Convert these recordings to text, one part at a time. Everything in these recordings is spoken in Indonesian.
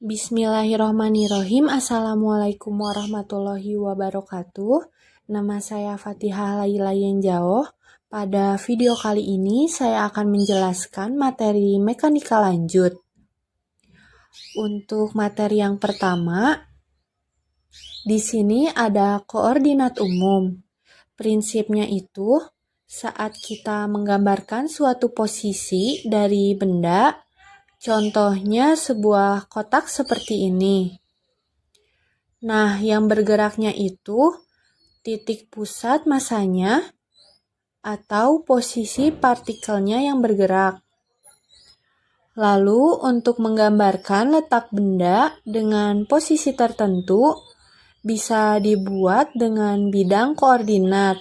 Bismillahirrohmanirrohim. Assalamualaikum warahmatullahi wabarakatuh. Nama saya Fatihah Laila Yenjao. Pada video kali ini saya akan menjelaskan materi mekanika lanjut. Untuk materi yang pertama, di sini ada koordinat umum. Prinsipnya itu, saat kita menggambarkan suatu posisi dari benda, contohnya sebuah kotak seperti ini. Nah, yang bergeraknya itu titik pusat masanya atau posisi partikelnya yang bergerak. Lalu, untuk menggambarkan letak benda dengan posisi tertentu, bisa dibuat dengan bidang koordinat.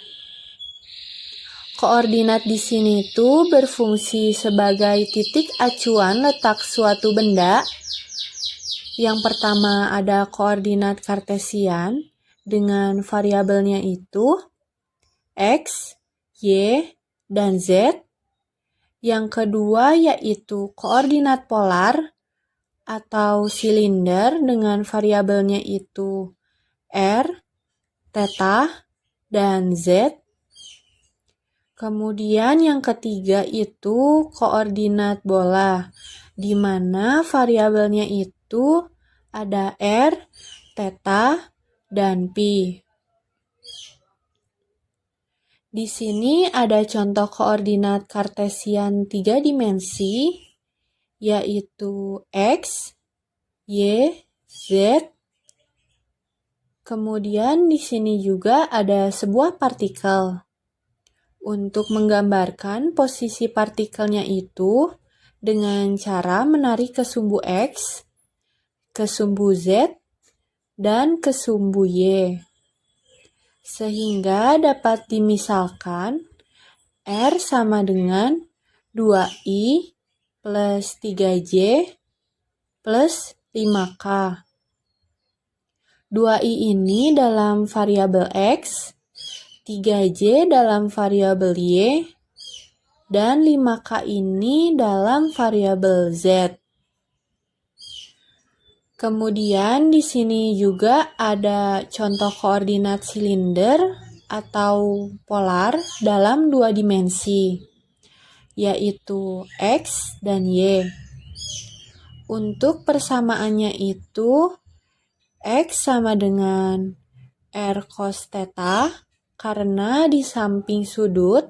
Koordinat di sini itu berfungsi sebagai titik acuan letak suatu benda. Yang pertama ada koordinat kartesian dengan variabelnya itu X, Y, dan Z. Yang kedua yaitu koordinat polar atau silinder dengan variabelnya itu R, theta, dan Z. Kemudian yang ketiga itu koordinat bola, di mana variabelnya itu ada R, theta, dan pi. Di sini ada contoh koordinat kartesian 3 dimensi, yaitu X, Y, Z. Kemudian di sini juga ada sebuah partikel. Untuk menggambarkan posisi partikelnya itu dengan cara menarik ke sumbu X, ke sumbu Z, dan ke sumbu Y. Sehingga dapat dimisalkan R sama dengan 2I plus 3J plus 5K. 2I ini dalam variabel X, 3J dalam variabel Y, dan 5K ini dalam variabel Z. Kemudian di sini juga ada contoh koordinat silinder atau polar dalam 2 dimensi, yaitu X dan Y. Untuk persamaannya itu X sama dengan R cos theta karena di samping sudut.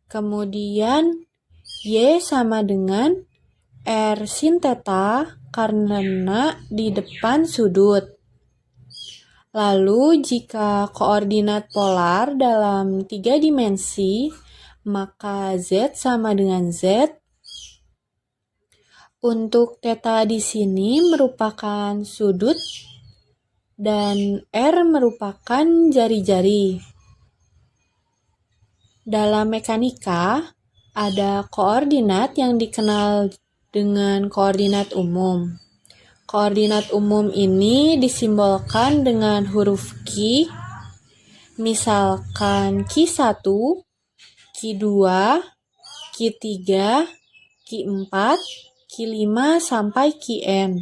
Kemudian Y sama dengan R sin theta karena di depan sudut. Lalu jika koordinat polar dalam 3 dimensi, maka Z sama dengan Z. Untuk theta di sini merupakan sudut dan R merupakan jari-jari. Dalam mekanika, ada koordinat yang dikenal dengan koordinat umum. Koordinat umum ini disimbolkan dengan huruf Q, misalkan Q1, Q2, Q3, Q4, Q5, sampai Qn.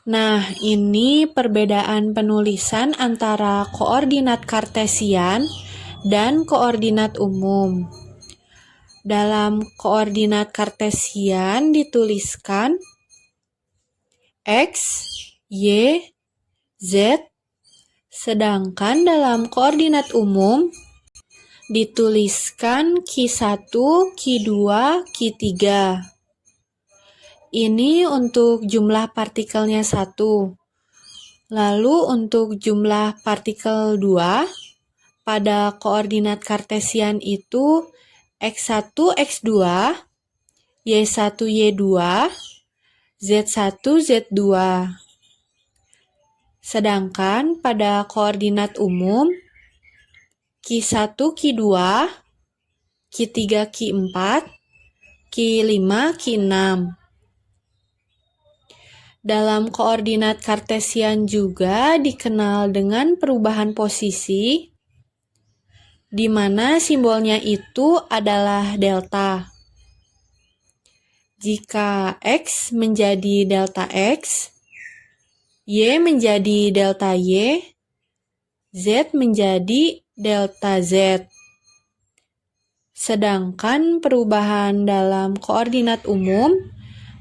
Nah, ini perbedaan penulisan antara koordinat kartesian dan koordinat umum. Dalam koordinat kartesian dituliskan X, Y, Z, sedangkan dalam koordinat umum dituliskan Q1, Q2, Q3. Ini untuk jumlah partikelnya 1. Lalu untuk jumlah partikel 2, pada koordinat kartesian itu X1, X2, Y1, Y2, Z1, Z2. Sedangkan pada koordinat umum Q1, Q2, Q3, Q4, Q5, Q6. Dalam koordinat kartesian juga dikenal dengan perubahan posisi, di mana simbolnya itu adalah delta. Jika X menjadi delta X, Y menjadi delta Y, Z menjadi delta Z. Sedangkan perubahan dalam koordinat umum,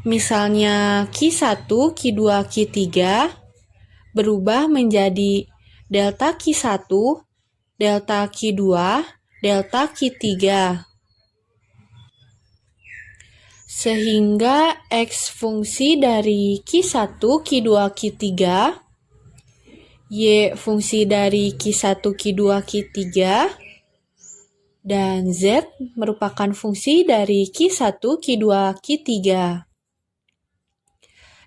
misalnya Q1, Q2, Q3, berubah menjadi delta Q1, delta Q2, delta Q3. Sehingga X fungsi dari Q1, Q2, Q3, Y fungsi dari Q1, Q2, Q3, dan Z merupakan fungsi dari Q1, Q2, Q3.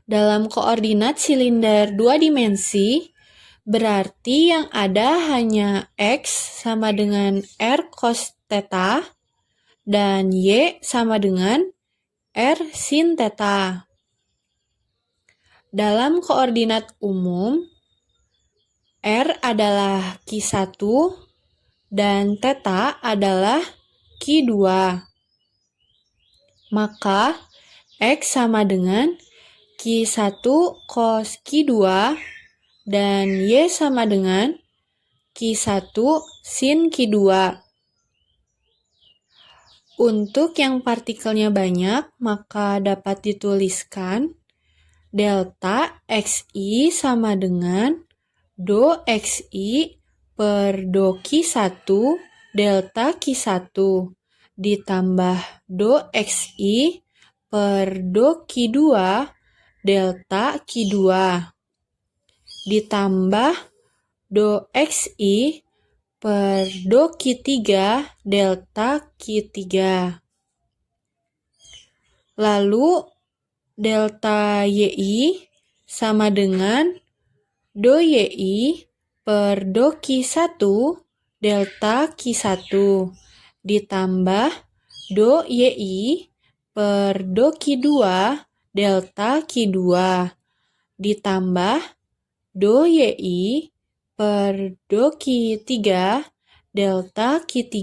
Dalam koordinat silinder 2 dimensi, berarti yang ada hanya X sama dengan R cos theta dan Y sama dengan R sin theta. Dalam koordinat umum, R adalah Q1 dan theta adalah Q2. Maka X sama dengan Q1 cos Q2 dan Y sama dengan Q1 sin Q2. Untuk yang partikelnya banyak, maka dapat dituliskan delta Xi sama dengan do Xi per do Q1 delta Q1 ditambah do Xi per do Q2 delta Q2 ditambah do Xi per do Q3 delta Q3. Lalu delta Yi sama dengan do Yi per do Q1 delta Q1 ditambah do Yi per do Q2 delta Q2 ditambah do Yi per do Q3 delta Q3.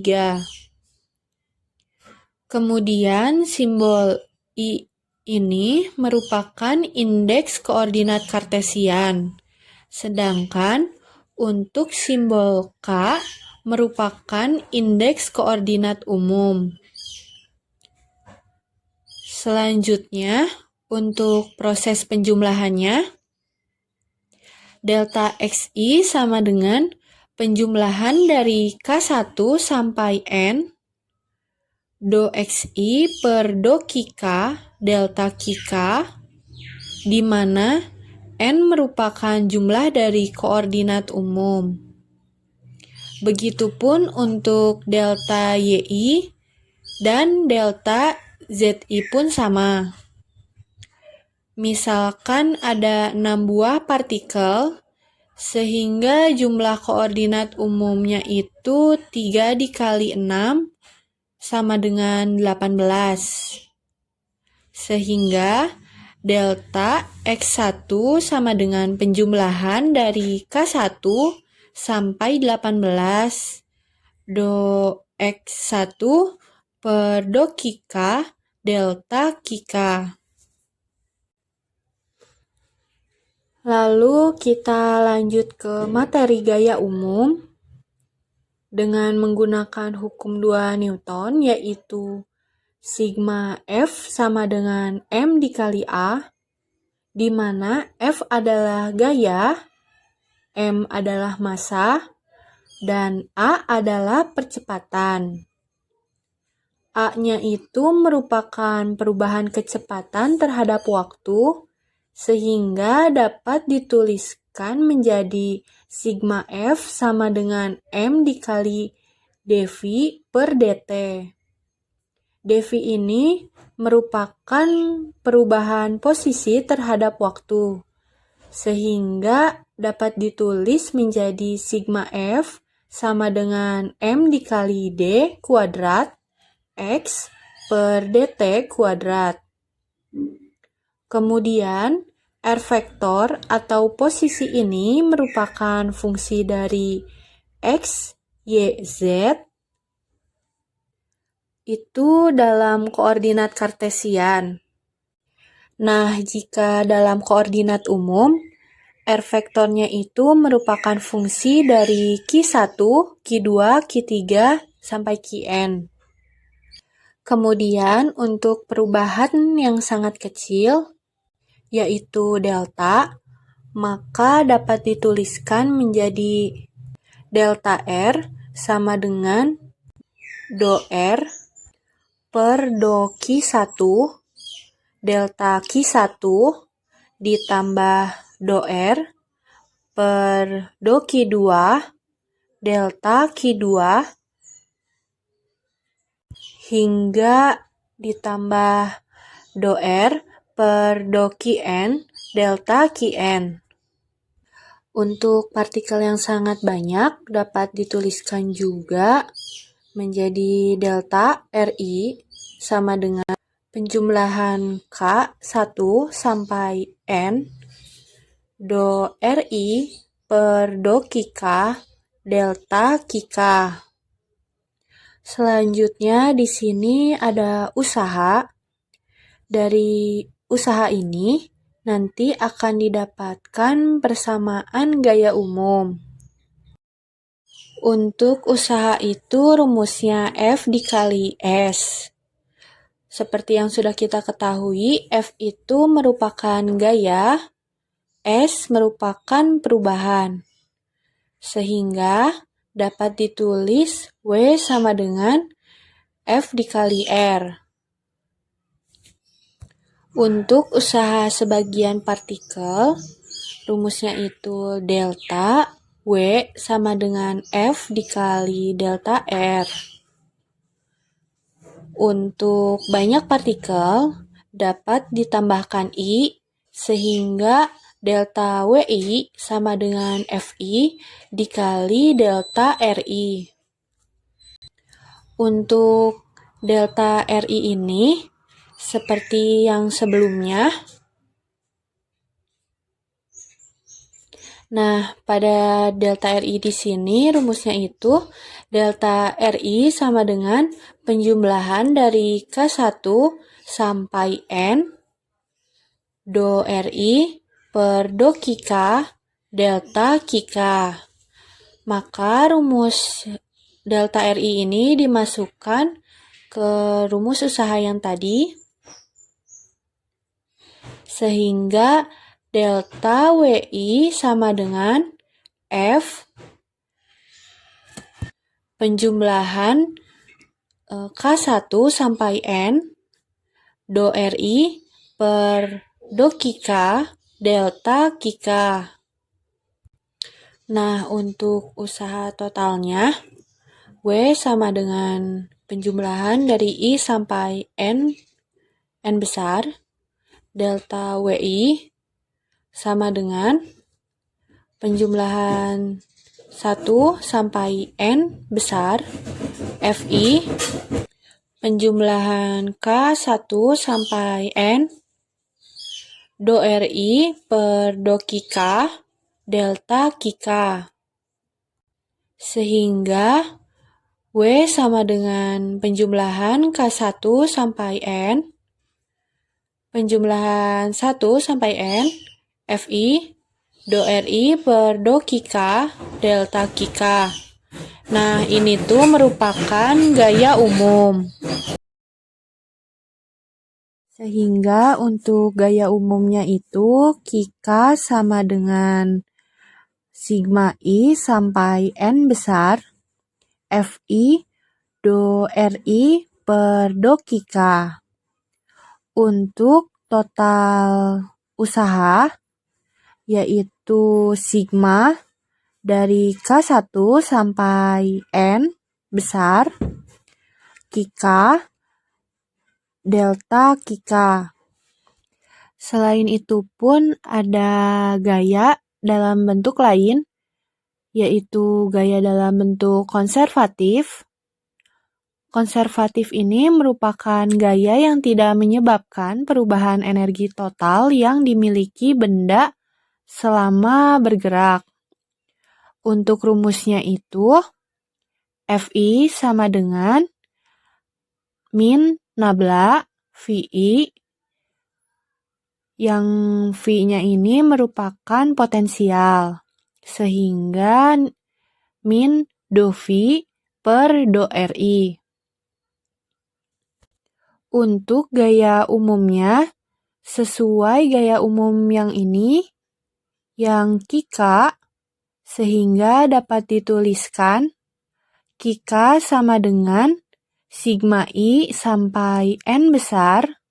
Kemudian simbol I ini merupakan indeks koordinat kartesian, sedangkan untuk simbol K merupakan indeks koordinat umum. Selanjutnya, untuk proses penjumlahannya, delta Xi sama dengan penjumlahan dari K1 sampai N, do Xi per do Qk delta Qk, di mana N merupakan jumlah dari koordinat umum. Begitupun untuk delta Yi dan delta Zi pun sama. Misalkan ada 6 buah partikel, sehingga jumlah koordinat umumnya itu 3 dikali 6 sama dengan 18. Sehingga delta X1 sama dengan penjumlahan dari K1 sampai 18 do X1 per do Qk delta Qk. Lalu kita lanjut ke materi gaya umum dengan menggunakan hukum 2 Newton, yaitu sigma F sama dengan M dikali A, di mana F adalah gaya, M adalah massa, dan A adalah percepatan. A-nya itu merupakan perubahan kecepatan terhadap waktu, sehingga dapat dituliskan menjadi sigma F sama dengan M dikali dV per dt. dV ini merupakan perubahan posisi terhadap waktu, sehingga dapat ditulis menjadi sigma F sama dengan M dikali D kuadrat X per dt kuadrat. Kemudian, R vektor atau posisi ini merupakan fungsi dari X, Y, Z. Itu dalam koordinat kartesian. Nah, jika dalam koordinat umum, R vektornya itu merupakan fungsi dari Q1, Q2, Q3, sampai Qn. Kemudian untuk perubahan yang sangat kecil, yaitu delta, maka dapat dituliskan menjadi delta R sama dengan do R per do Q1 delta Q1 ditambah do R per do Q2 delta Q2 hingga ditambah do R per do Qn delta Qn. Untuk partikel yang sangat banyak dapat dituliskan juga menjadi delta Ri sama dengan penjumlahan K1 sampai N do Ri per do Qk delta Qk. Selanjutnya di sini ada usaha. Dari usaha ini nanti akan didapatkan persamaan gaya umum. Untuk usaha itu rumusnya F dikali S. Seperti yang sudah kita ketahui, F itu merupakan gaya, S merupakan perubahan. Sehingga dapat ditulis W sama dengan F dikali R. Untuk usaha sebagian partikel, rumusnya itu delta W sama dengan F dikali delta R. Untuk banyak partikel, dapat ditambahkan I, sehingga delta WI sama dengan FI dikali delta RI. Untuk delta RI ini, seperti yang sebelumnya. Nah, pada delta RI di sini rumusnya itu delta RI sama dengan penjumlahan dari K1 sampai N do RI per do Qk delta Qk. Maka rumus delta RI ini dimasukkan ke rumus usaha yang tadi, sehingga delta WI sama dengan F penjumlahan K1 sampai N do RI per do Qk delta Qk. Nah, untuk usaha totalnya, W sama dengan penjumlahan dari I sampai N besar, delta WI sama dengan penjumlahan 1 sampai N besar, FI, penjumlahan K1 sampai N, do RI per do Qk, delta Qk. Sehingga W sama dengan penjumlahan K1 sampai N, penjumlahan 1 sampai N, FI, do RI per do Qk, delta Qk. Nah, ini tuh merupakan gaya umum. Sehingga untuk gaya umumnya itu Qk sama dengan sigma I sampai N besar, Fi do Ri per do Qk. Untuk total usaha, yaitu sigma dari K1 sampai N besar, Qk, delta Qk. Selain itu pun ada gaya dalam bentuk lain, yaitu gaya dalam bentuk konservatif. Konservatif ini merupakan gaya yang tidak menyebabkan perubahan energi total yang dimiliki benda selama bergerak. Untuk rumusnya itu, Fi sama dengan min nabla Vi yang V-nya ini merupakan potensial. Sehingga min do V per do RI. Untuk gaya umumnya, sesuai gaya umum yang ini, yang Kika, sehingga dapat dituliskan Kika sama dengan sigma I sampai N besar,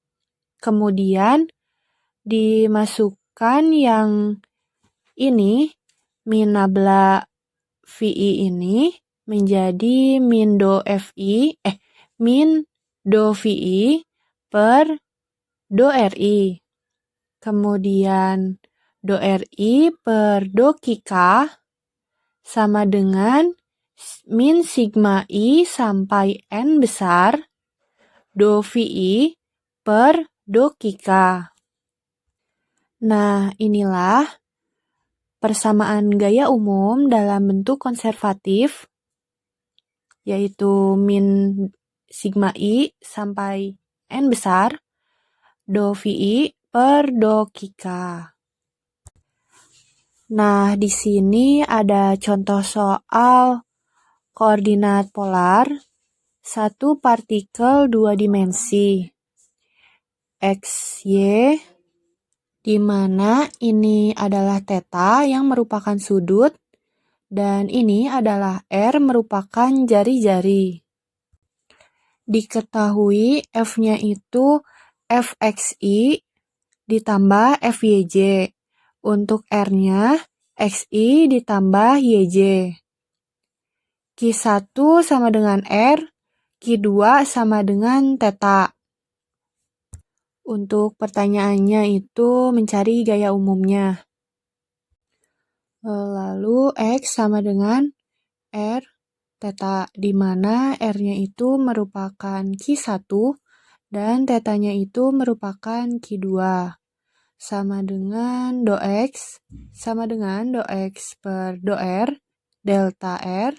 kemudian dimasukkan yang ini, min nabla VI ini menjadi min do VI per do RI. Kemudian do RI per do Kika sama dengan min sigma I sampai N besar do VI per do Kika. Nah, inilah persamaan gaya umum dalam bentuk konservatif, yaitu min sigma I sampai N besar do VI per do Kika. Nah, di sini ada contoh soal koordinat polar satu partikel 2 dimensi X, Y, di mana ini adalah theta yang merupakan sudut dan ini adalah R merupakan jari-jari. Diketahui F-nya itu Fxi ditambah Fyj. Untuk R-nya Xi ditambah Yj. Q1 sama dengan R, Q2 sama dengan theta. Untuk pertanyaannya itu mencari gaya umumnya. Lalu X sama dengan R theta, di mana R-nya itu merupakan Q1 dan theta-nya itu merupakan Q2. Sama dengan do X per do R delta R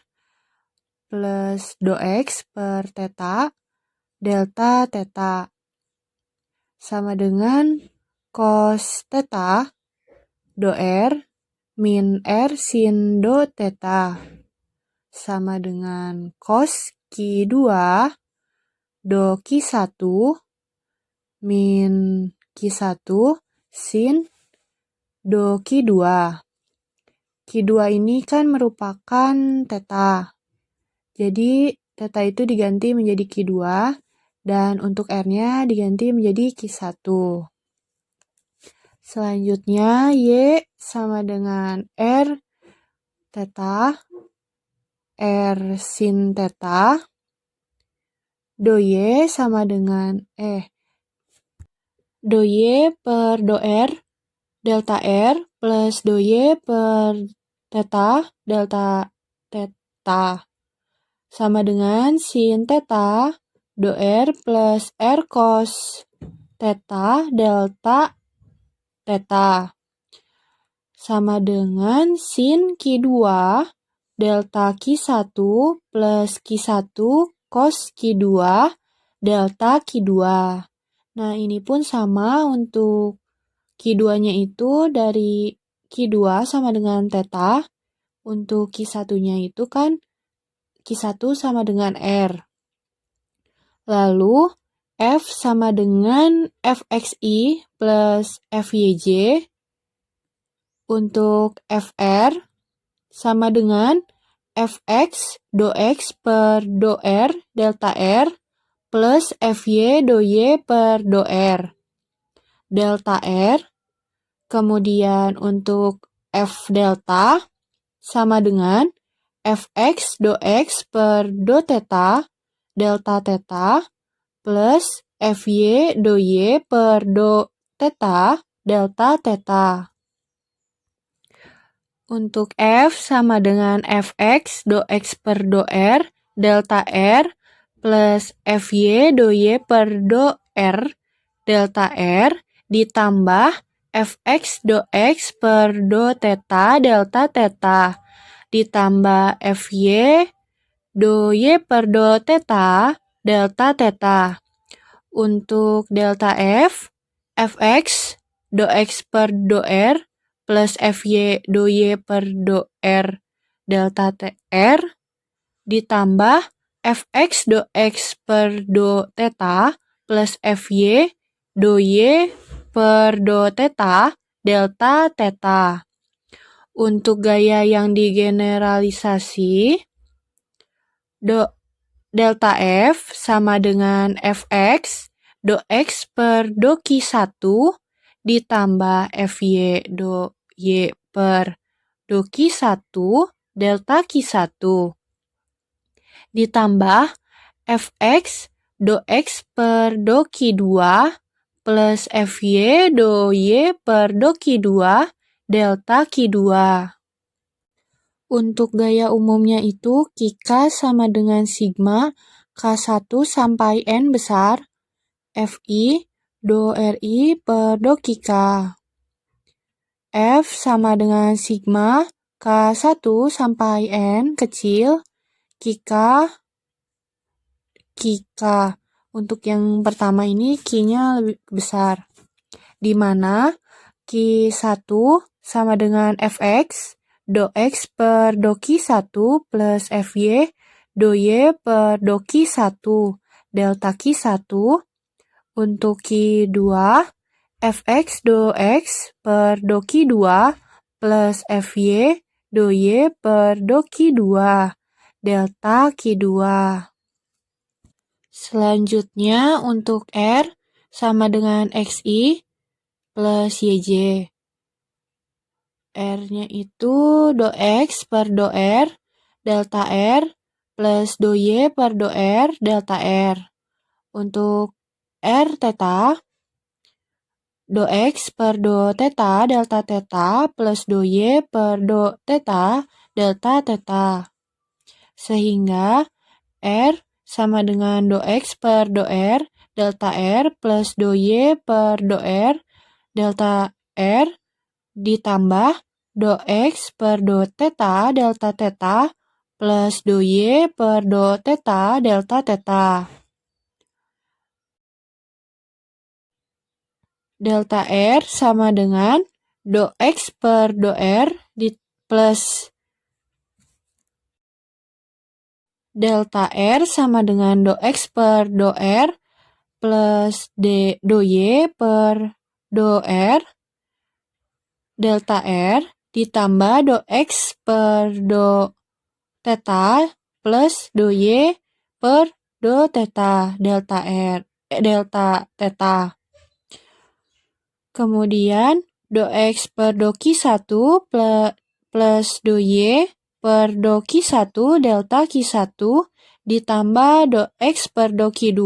plus do X per theta delta theta. Sama dengan cos theta do R min R sin do theta. Sama dengan cos Q2 do Q1 min Q1 sin do Q2. Q2 ini kan merupakan theta. Jadi theta itu diganti menjadi Q2 dan untuk R-nya diganti menjadi Q1. Selanjutnya Y sama dengan R theta, R sin theta, do Y sama dengan do Y per do R delta R plus do Y per theta delta theta. Sama dengan sin theta do R plus R cos theta delta theta. Sama dengan sin Q2 delta Q1 plus Q1 cos Q2 delta Q2. Nah, ini pun sama untuk Q2-nya itu dari Q2 sama dengan theta. Untuk Q1-nya itu kan Q1 sama dengan R. Lalu F sama dengan Fxi plus Fyj. Untuk Fr sama dengan Fx do X per do R delta R plus Fy do Y per do R delta R. Kemudian untuk F delta sama dengan Fx do X per do theta delta theta plus Fy do Y per do theta delta theta. Untuk F sama dengan Fx do X per do R delta R plus Fy do Y per do R delta R ditambah Fx do X per do theta delta theta ditambah Fy do Y per do theta delta theta. Untuk delta F, Fx do X per do R plus Fy do Y per do R delta TR ditambah Fx do X per do theta plus Fy do Y per do theta delta theta. Untuk gaya yang digeneralisasi, delta F sama dengan Fx do X per do Q1 ditambah Fy do Y per do Q1 delta Q1 ditambah Fx do X per do Q2 plus Fy do Y per do Q2 delta Q2. Untuk gaya umumnya itu Qk sama dengan sigma K1 sampai N besar Fi do Ri per do Qk. F sama dengan sigma K1 sampai N kecil Qk. Untuk yang pertama ini Q-nya lebih besar. Di mana Q1 sama dengan Fx do X per do Q1 plus Fy do Y per do Q1 delta Q1. Untuk Q2 Fx do X per do Q2 plus Fy do Y per do Q2 delta Q2. Selanjutnya untuk R sama dengan Xi plus Yj. R-nya itu do X per do R delta R plus do Y per do R delta R. Untuk R theta, do X per do theta delta theta plus do Y per do theta delta theta. Sehingga R sama dengan do X per do R delta R plus do Y per do R delta R ditambah do X per do theta delta theta plus do Y per do theta delta theta. Delta R sama dengan do X per do R plus delta R sama dengan do X per do R plus do Y per do R delta R ditambah do X per do theta plus do Y per do theta delta delta theta. Kemudian do X per do Q1 plus do Y per do Q1 delta Q1 ditambah do X per do Q2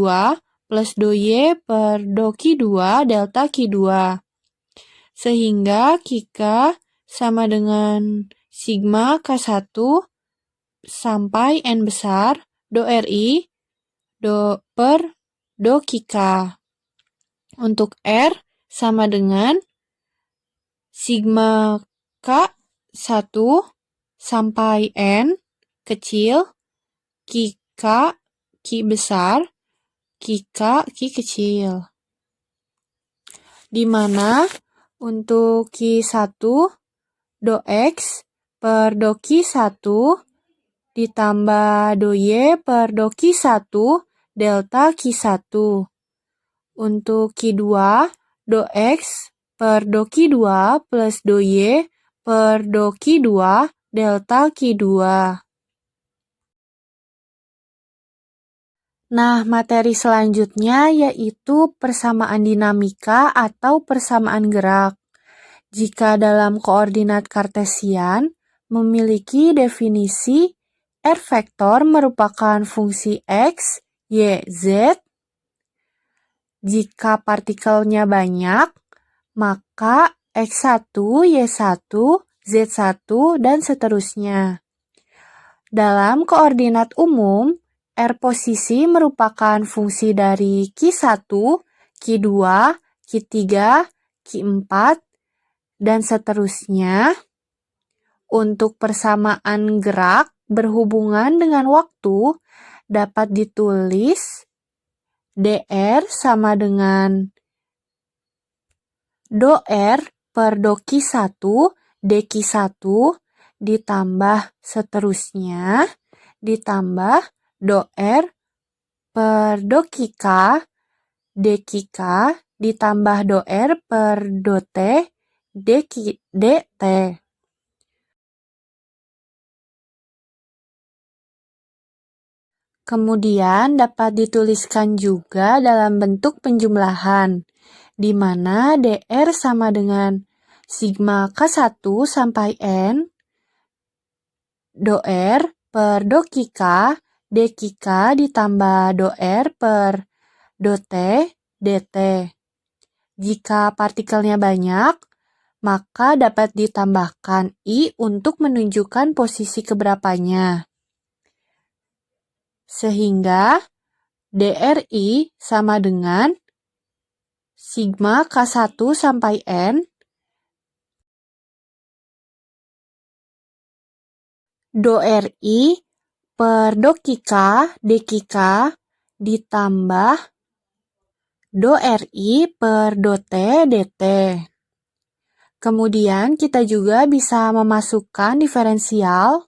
plus do Y per do Q2 delta Q2. Sehingga Qk sama dengan sigma K1 sampai N besar do Ri do per do Qk. Untuk R sama dengan sigma K1 sampai N kecil Qk Q besar Qk Q kecil. Di mana untuk Q1 do X per do Q1 ditambah do Y per do Q1 delta Q1. Untuk Q2 do X per do Q2 plus do Y per do Q2 delta Q2. Nah, materi selanjutnya yaitu persamaan dinamika atau persamaan gerak. Jika dalam koordinat kartesian memiliki definisi R vektor merupakan fungsi X, Y, Z. Jika partikelnya banyak, maka X1, Y1, Z1, dan seterusnya. Dalam koordinat umum, R posisi merupakan fungsi dari Q1, Q2, Q3, Q4, dan seterusnya. Untuk persamaan gerak berhubungan dengan waktu dapat ditulis dr sama dengan do R per do Q1 dQ1 ditambah seterusnya ditambah do R per do QK dQK ditambah do R per do T dt. Kemudian dapat dituliskan juga dalam bentuk penjumlahan, di mana dr sama dengan sigma K1 sampai N, do R per do QK dQK ditambah do R per do T dt. Jika partikelnya banyak, maka dapat ditambahkan I untuk menunjukkan posisi keberapanya. Sehingga DRI sama dengan sigma K1 sampai N do RI per do QK dQK ditambah do RI per do T dt. Kemudian kita juga bisa memasukkan diferensial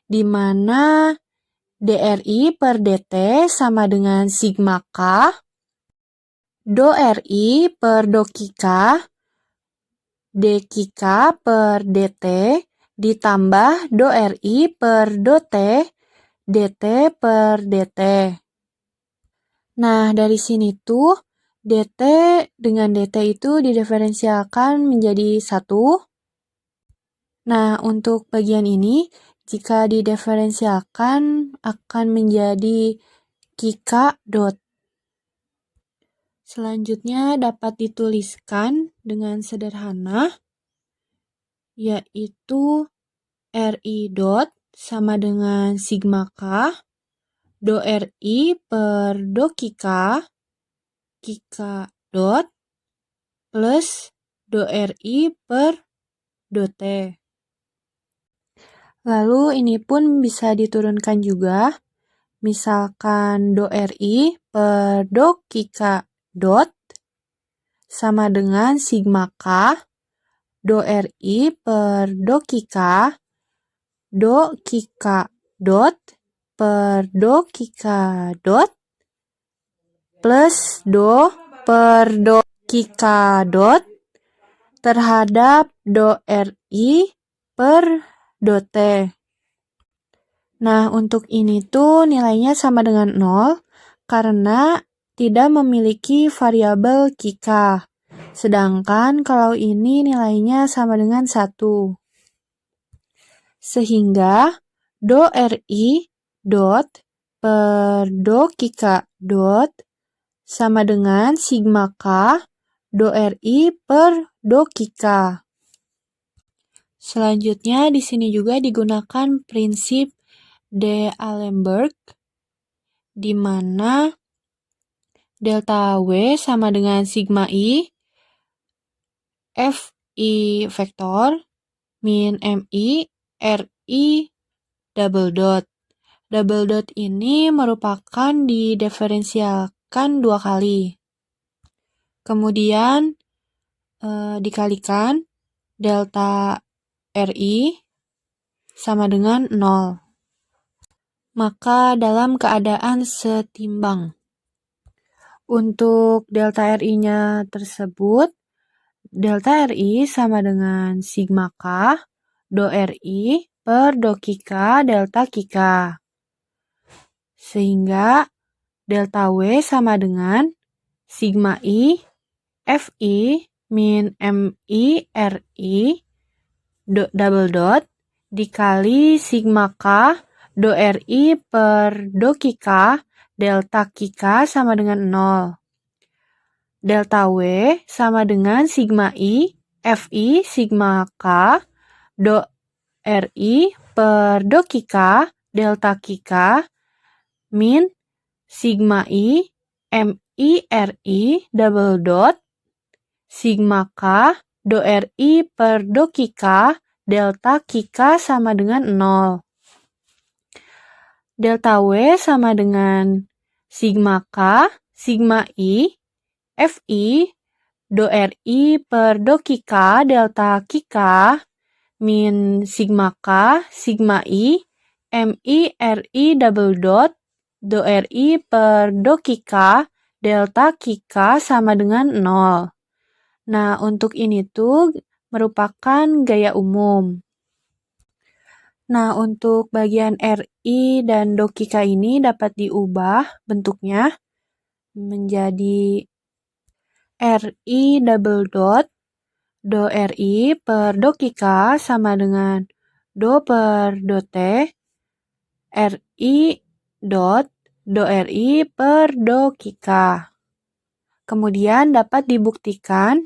di mana DRI per dt sama dengan sigma K do RI per do QK dQK per dt ditambah do RI per do T dt per dt. Nah, dari sini tuh dt dengan dt itu didiferensialkan menjadi 1. Nah, untuk bagian ini jika didiferensialkan akan menjadi QK dot. Selanjutnya dapat dituliskan dengan sederhana, yaitu RI dot sama dengan sigma K do RI per do QK dot plus do RI per do T. Lalu ini pun bisa diturunkan juga, misalkan do RI per do QK dot sama dengan sigma K do RI per do QK dot per do QK dot plus do per do QK dot terhadap do RI per do T. Nah, untuk ini tuh nilainya sama dengan 0 karena tidak memiliki variabel QK. Sedangkan kalau ini nilainya sama dengan 1. Sehingga do RI dot per do QK dot sama dengan sigma K do RI per do QK. Selanjutnya di sini juga digunakan prinsip D'Alembert di mana delta W sama dengan sigma I Fi vektor min Mi Ri double dot. Double dot ini merupakan didiferensialkan 2 kali. Kemudian dikalikan delta Ri sama dengan 0. Maka dalam keadaan setimbang. Untuk delta Ri-nya tersebut, delta Ri sama dengan sigma K do Ri per do QK delta QK. Sehingga delta W sama dengan sigma I Fi min Mi Ri double dot dikali sigma K do Ri per do QK delta QK sama dengan 0. Delta W sama dengan sigma I Fi sigma K do Ri per do QK delta QK min sigma I Mi Ri double dot sigma K do Ri per do QK delta QK sama dengan 0. Delta W sama dengan sigma K, sigma I, Fi do RI per do Kika delta Kika min sigma K sigma I MI RI double dot do RI per do Kika delta Kika sama dengan 0. Nah, untuk ini tuh merupakan gaya umum. Nah, untuk bagian RI dan do Kika ini dapat diubah bentuknya menjadi RI double dot do RI per do Kika sama dengan do per do T RI dot do RI per do Kika. Kemudian dapat dibuktikan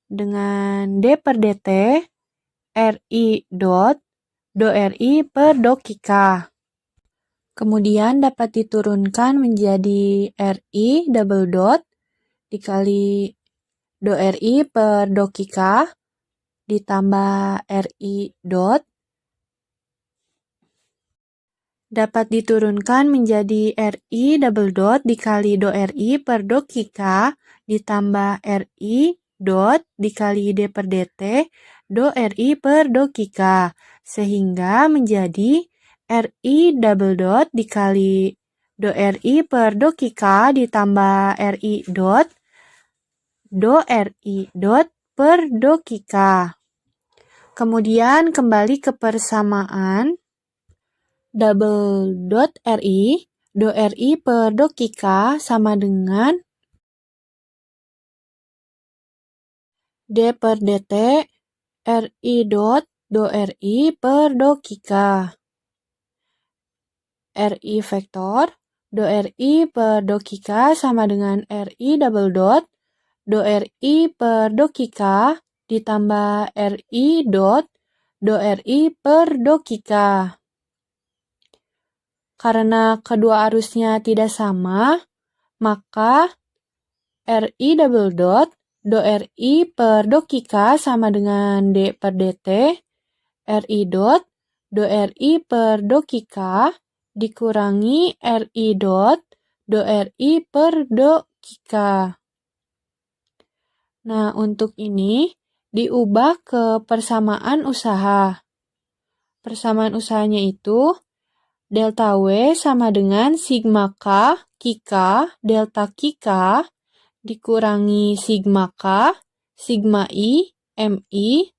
dengan D per DT RI dot do RI per do Kika. Kemudian dapat diturunkan menjadi RI double dot dikali do RI per do Kika ditambah RI dot dapat diturunkan menjadi RI double dot dikali do RI per do Kika ditambah RI dot dikali D per DT do RI per do Kika sehingga menjadi RI double dot dikali do RI per do Kika ditambah RI dot do RI dot per do Kika. Kemudian kembali ke persamaan double dot RI, do RI per do Kika sama dengan D per DT RI dot do RI per do Kika. RI vektor do RI per do Kika sama dengan RI double dot do RI per do Kika ditambah RI dot do RI per do Kika. Karena kedua arusnya tidak sama, maka RI double dot do RI per do Kika sama dengan D per DT RI dot do RI per do Kika dikurangi RI dot do RI per do Kika. Nah, untuk ini diubah ke persamaan usaha. Persamaan usahanya itu delta W sama dengan sigma K Kika delta Kika dikurangi sigma K sigma I MI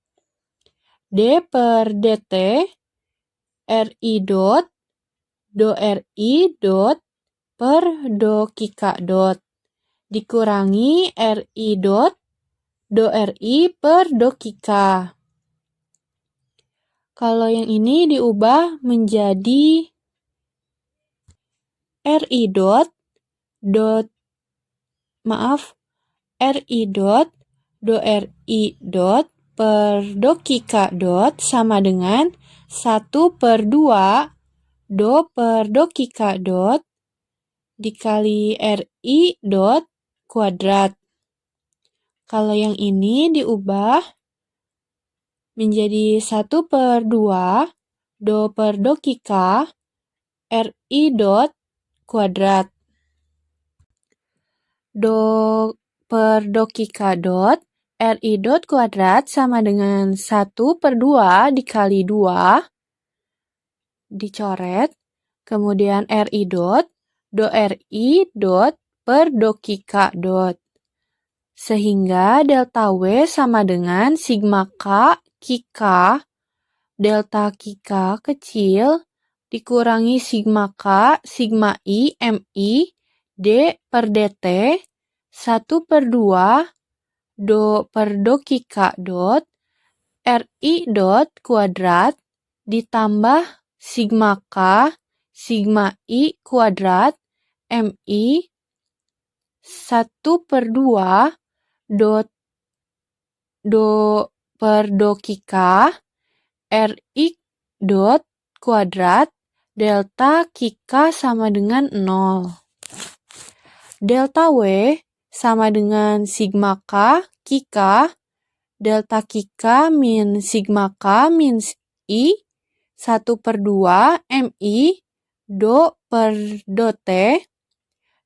D per DT RI dot do RI dot per do Kika dot dikurangi RI dot do RI per do Kika. Kalau yang ini diubah menjadi RI dot RI dot do RI dot per do Kika dot sama dengan 1 per 2 do per do Kika dot dikali RI dot kuadrat. Kalau yang ini diubah menjadi 1 per 2 do per do Kika RI dot kuadrat. Do per do Kika dot RI dot kuadrat sama dengan 1 per 2 dikali 2 dicoret. Kemudian RI dot do RI dot per do Kika dot. Sehingga delta W sama dengan sigma K Kika delta Kika kecil dikurangi sigma K sigma I MI D per DT 1 per 2 do per do Kika dot RI dot kuadrat ditambah sigma K sigma I kuadrat MI 1 per 2 do per do Kika RI dot kuadrat delta Kika sama dengan 0. Delta W sama dengan sigma K Kika delta Kika min sigma K min I 1 per 2 MI do per do T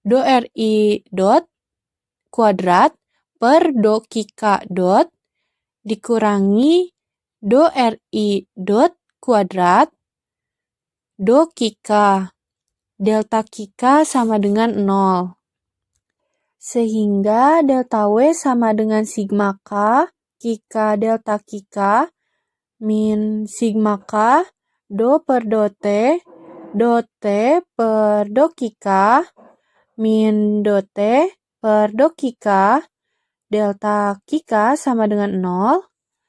do RI dot kuadrat per do kika dot dikurangi do ri dot kuadrat do kika. Delta kika sama dengan 0. Sehingga delta W sama dengan sigma K, kika delta kika, min sigma K, do per do T per do kika, min do T per do kika, delta kika sama dengan 0,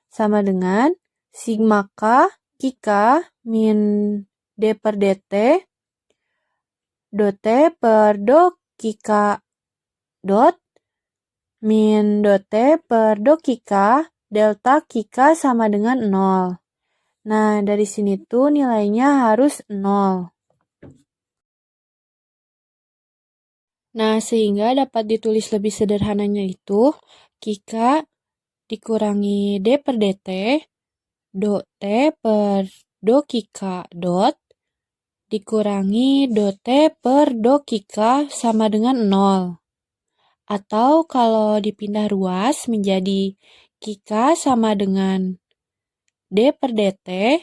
sama dengan sigma K, kika, min D per dt, do T per do kika dot, min do T per do kika, delta kika sama dengan 0. Nah, dari sini tuh nilainya harus 0. Nah, sehingga dapat ditulis lebih sederhananya itu, kika dikurangi D per dt, do T per do kika dot, dikurangi do T per do kika sama dengan 0. Atau kalau dipindah ruas menjadi kika sama dengan D per dt,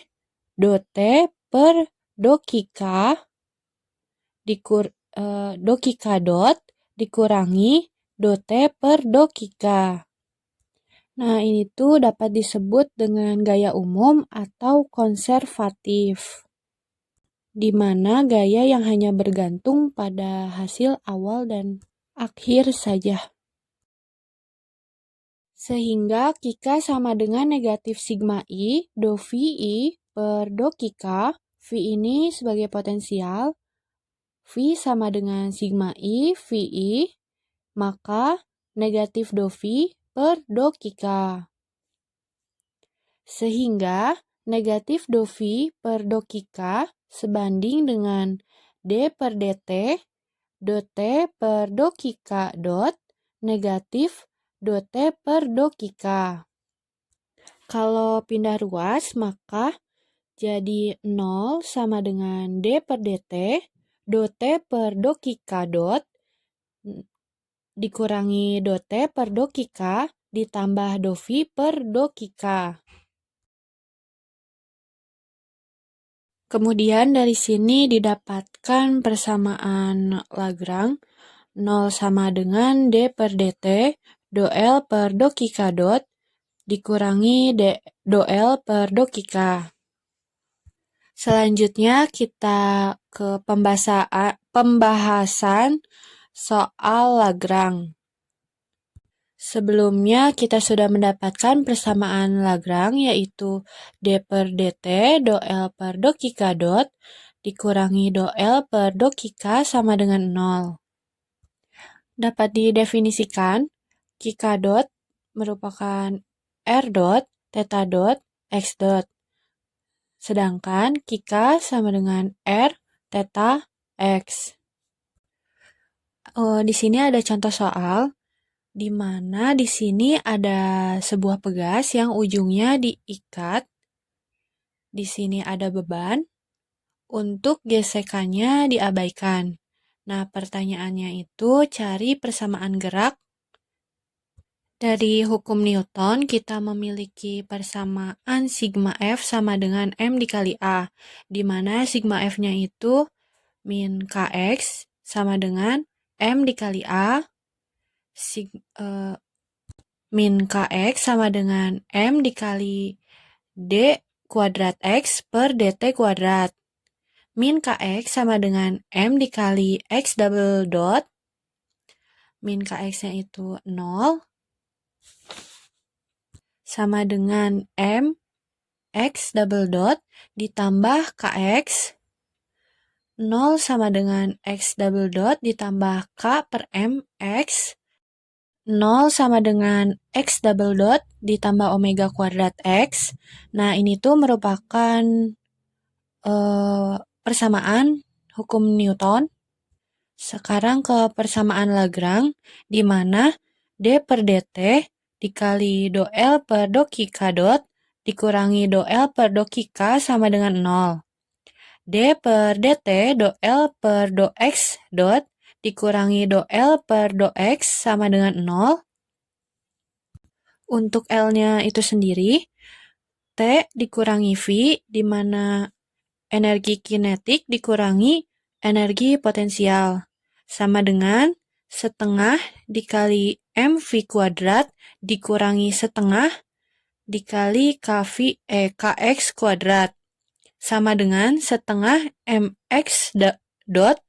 do T per do kika, do kika dot, dikurangi do T per do kika. Nah, ini tuh dapat disebut dengan gaya umum atau konservatif, di mana gaya yang hanya bergantung pada hasil awal dan akhir saja. Sehingga kika sama dengan negatif sigma I do VI per do kika. V ini sebagai potensial, V sama dengan sigma I VI, maka negatif do V per do kika. Sehingga negatif do V per do kika sebanding dengan D per dt, do T per do kika dot, negatif do T per do kika. Kalau pindah ruas, maka jadi 0 sama dengan D per dt, do T per do kika dot, dikurangi do T per do kika, ditambah do V per do kika. Kemudian dari sini didapatkan persamaan Lagrange, 0 sama dengan D per dt, do L per do kika dot, dikurangi do L per do kika. Selanjutnya kita ke pembahasan soal Lagrange. Sebelumnya kita sudah mendapatkan persamaan Lagrange yaitu D per dt do L per do kika dot dikurangi do L per do kika sama dengan 0. Dapat didefinisikan, kika dot merupakan R dot, theta dot, X dot. Sedangkan kika sama dengan R, theta, X. Di sini ada contoh soal, di mana di sini ada sebuah pegas yang ujungnya diikat. Di sini ada beban. Untuk gesekannya diabaikan. Nah, pertanyaannya itu cari persamaan gerak. Dari hukum Newton, kita memiliki persamaan sigma F sama dengan M dikali A, di mana sigma F-nya itu min Kx sama dengan M dikali A, min Kx sama dengan M dikali D kuadrat X per dt kuadrat. Min Kx sama dengan M dikali X double dot, min Kx-nya itu 0, sama dengan M X double dot ditambah Kx, 0 sama dengan X double dot ditambah K per M X, 0 sama dengan X double dot ditambah omega kuadrat X. Nah, ini tuh merupakan persamaan hukum Newton. Sekarang ke persamaan Lagrange, di mana D per dt dikali do L per do kika dot dikurangi do L per do kika sama dengan 0. D per dt do L per do X dot dikurangi do L per do X sama dengan 0. Untuk L-nya itu sendiri, T dikurangi V, di mana energi kinetik dikurangi energi potensial. Sama dengan setengah dikali mv kuadrat dikurangi setengah dikali kx kuadrat. Sama dengan setengah mx dot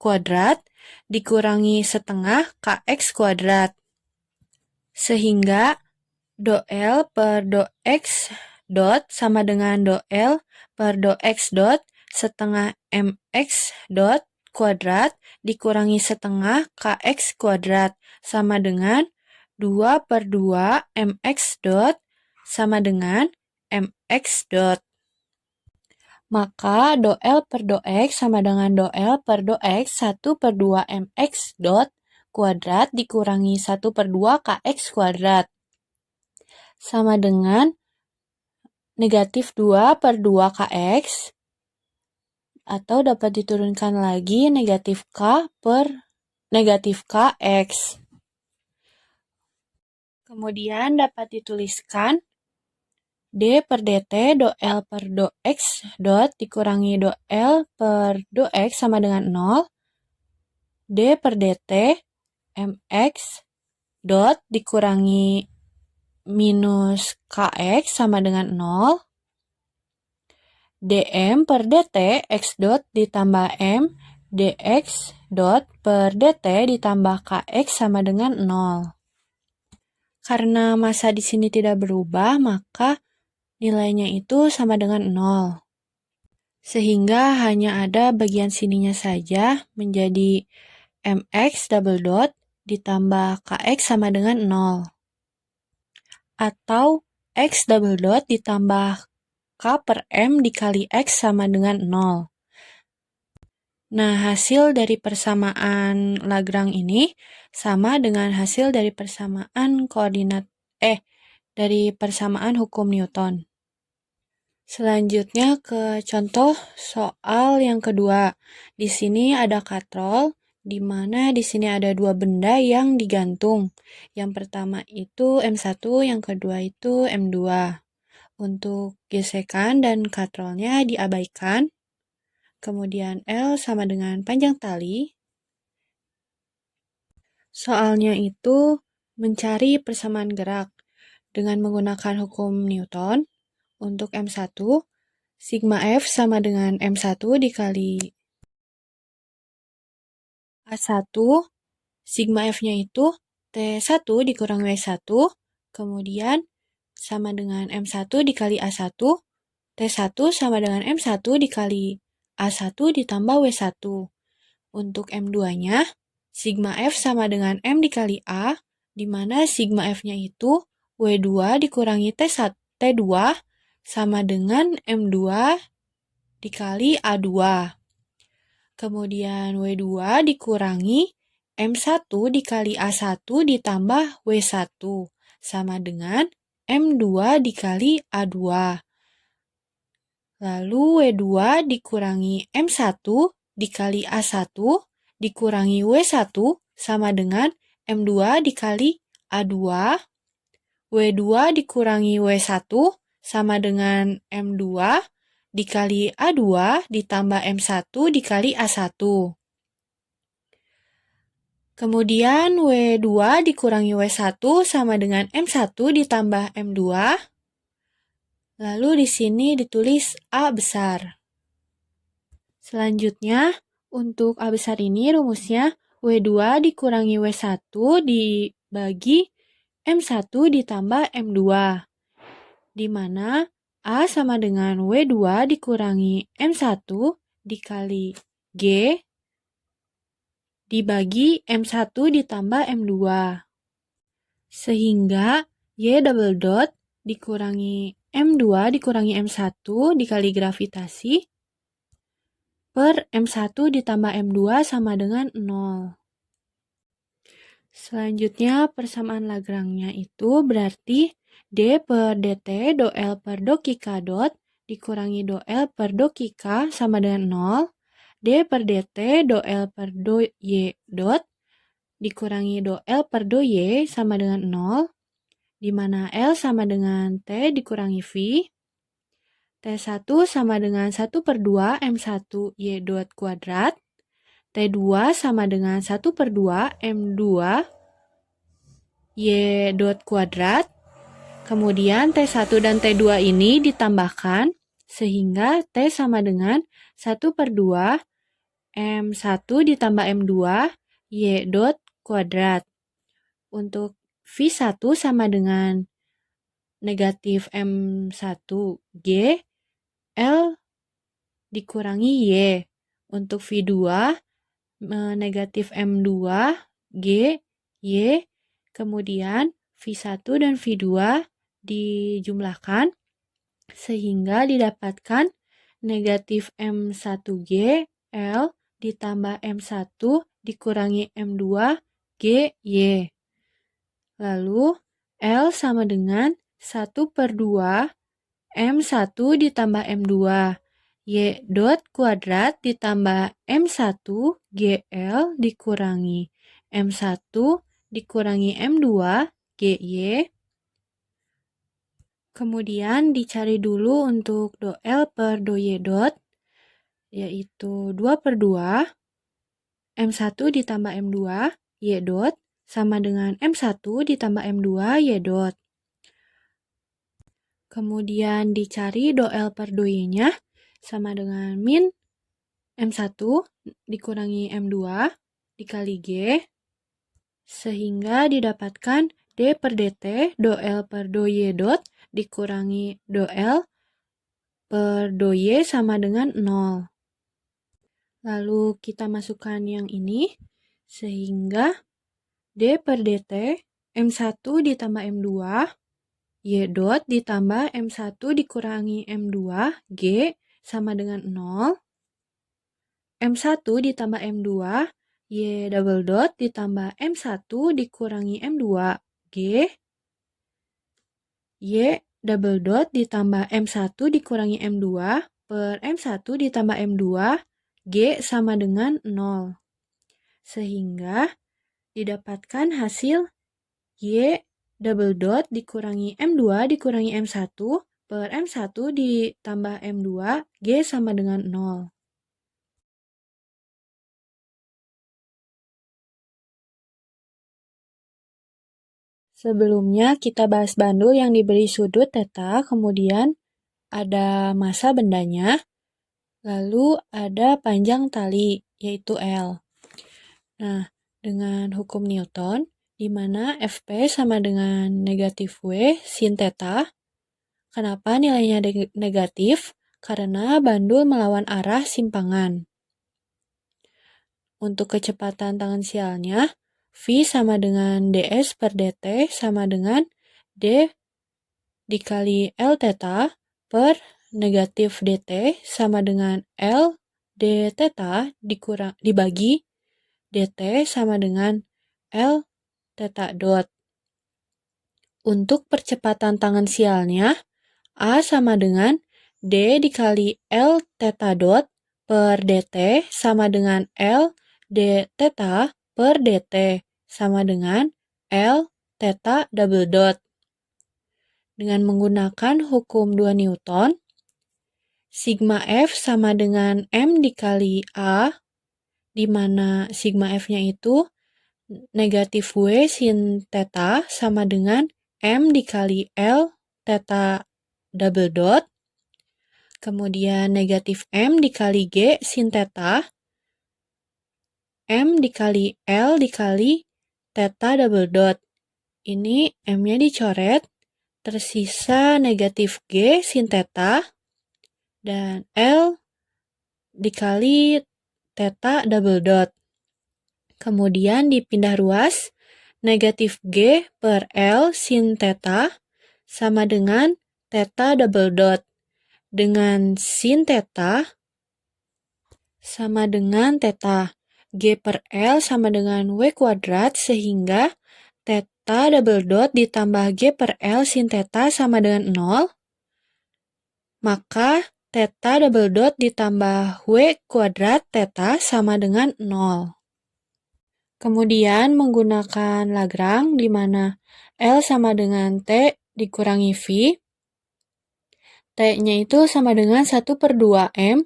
kuadrat dikurangi setengah kx kuadrat. Sehingga do L per do X dot sama dengan do L per do X dot setengah mx dot kuadrat dikurangi setengah kx kuadrat sama dengan 2 per 2 mx dot sama dengan mx dot. Maka do L per do X sama dengan do L per do X 1 per 2 mx dot kuadrat dikurangi 1 per 2 kx kuadrat. Sama dengan negatif 2 per 2 kx, atau dapat diturunkan lagi negatif k per negatif kx. Kemudian dapat dituliskan d per dt do L per do X dot dikurangi do L per do X sama dengan 0. D per dt mx dot dikurangi minus kx sama dengan 0. dm per dt x dot ditambah m dx dot per dt ditambah kx sama dengan 0. Karena massa di sini tidak berubah, maka nilainya itu sama dengan 0. Sehingga hanya ada bagian sininya saja menjadi mx double dot ditambah kx sama dengan 0. Atau x double dot ditambah k per m dikali x sama dengan 0. Nah, hasil dari persamaan Lagrange ini sama dengan hasil dari persamaan dari persamaan hukum Newton. Selanjutnya ke contoh soal yang kedua. Di sini ada katrol, di mana di sini ada dua benda yang digantung. Yang pertama itu M1, yang kedua itu M2. Untuk gesekan dan katrolnya diabaikan. Kemudian L sama dengan panjang tali. Soalnya itu mencari persamaan gerak dengan menggunakan hukum Newton. Untuk M1, sigma F sama dengan M1 dikali A1, sigma F-nya itu T1 dikurangi W1, kemudian sama dengan M1 dikali A1, T1 sama dengan M1 dikali A1 ditambah W1. Untuk M2-nya, sigma F sama dengan M dikali A, di mana sigma F-nya itu W2 dikurangi T2 sama dengan M2 dikali A2. Kemudian W2 dikurangi M1 dikali A1 ditambah W1 sama dengan M2 dikali A2. Lalu W2 dikurangi M1 dikali A1 dikurangi W1 sama dengan M2 dikali A2. W2 dikurangi W1 sama dengan M2 dikali A2 ditambah M1 dikali A1. Kemudian W2 dikurangi W1 sama dengan M1 ditambah M2. Lalu di sini ditulis A besar. Selanjutnya, untuk A besar ini rumusnya W2 dikurangi W1 dibagi M1 ditambah M2. Di mana A sama dengan W2 dikurangi M1 dikali G dibagi M1 ditambah M2. Sehingga Y double dot dikurangi M2 dikurangi M1 dikali gravitasi per M1 ditambah M2 sama dengan 0. Selanjutnya persamaan Lagrange-nya itu berarti D per dt do L per do K dot dikurangi do L per do K sama dengan 0. D per dt do L per do Y dot dikurangi do L per do Y sama dengan 0. di mana L sama dengan T dikurangi V. T1 sama dengan 1/2 M1 Y dot kuadrat. T2 sama dengan 1/2 M2 Y dot kuadrat. Kemudian T1 dan T2 ini ditambahkan sehingga T sama dengan 1/2 M1 ditambah M2 Y dot kuadrat. Untuk V1 sama dengan negatif M1 G L dikurangi Y. Untuk V2 negatif M2 G Y. Kemudian V1 dan V2 dijumlahkan sehingga didapatkan negatif M1G L ditambah M1 dikurangi M2 G Y. Lalu L sama dengan 1/2 M1 ditambah M2 Y dot kuadrat ditambah M1 GL dikurangi M1 dikurangi M2 GY. Kemudian dicari dulu untuk do L per do Y dot, yaitu 2/2 M1 ditambah M2 Y dot sama dengan M1 ditambah M2 Y dot. Kemudian dicari do L per do Y-nya sama dengan min M1 dikurangi M2 dikali G, sehingga didapatkan D per DT do L per do Y dot dikurangi do L per do Y sama dengan 0. Lalu kita masukkan yang ini, sehingga D per DT M1 ditambah M2 Y dot ditambah M1 dikurangi M2 G sama dengan 0. M1 ditambah M2 Y double dot ditambah M1 dikurangi M2 G Y double dot ditambah M1 dikurangi M2 per M1 ditambah M2 G sama dengan 0. Sehingga didapatkan hasil Y double dot dikurangi M2 dikurangi M1 per M1 ditambah M2 G sama dengan 0. Sebelumnya kita bahas bandul yang diberi sudut θ, kemudian ada massa bendanya, lalu ada panjang tali, yaitu L. Nah, dengan hukum Newton, di mana Fp sama dengan negatif W sin θ. Kenapa nilainya negatif? Karena bandul melawan arah simpangan. Untuk kecepatan tangensialnya, V sama dengan ds per dt sama dengan D dikali L θ per negatif dt sama dengan L d θ dibagi dt sama dengan L θ dot. Untuk percepatan tangensialnya, A sama dengan D dikali L θ dot per dt sama dengan L d θ per dt sama dengan L θ double dot. Dengan menggunakan hukum 2 Newton, sigma F sama dengan M dikali A, di mana sigma F-nya itu negatif W sin θ sama dengan M dikali L θ double dot. Kemudian negatif M dikali G sin θ, M dikali L dikali θ double dot. Ini M-nya dicoret, tersisa negatif G sin θ dan L dikali θ double dot. Kemudian dipindah ruas, negatif G per L sin θ sama dengan θ double dot. Dengan sin θ sama dengan θ. G per L sama dengan W kuadrat, sehingga θ double dot ditambah G per L sin θ sama dengan 0. Maka θ double dot ditambah W kuadrat θ sama dengan 0. Kemudian menggunakan Lagrange, di mana L sama dengan T dikurangi V. T-nya itu sama dengan 1/2M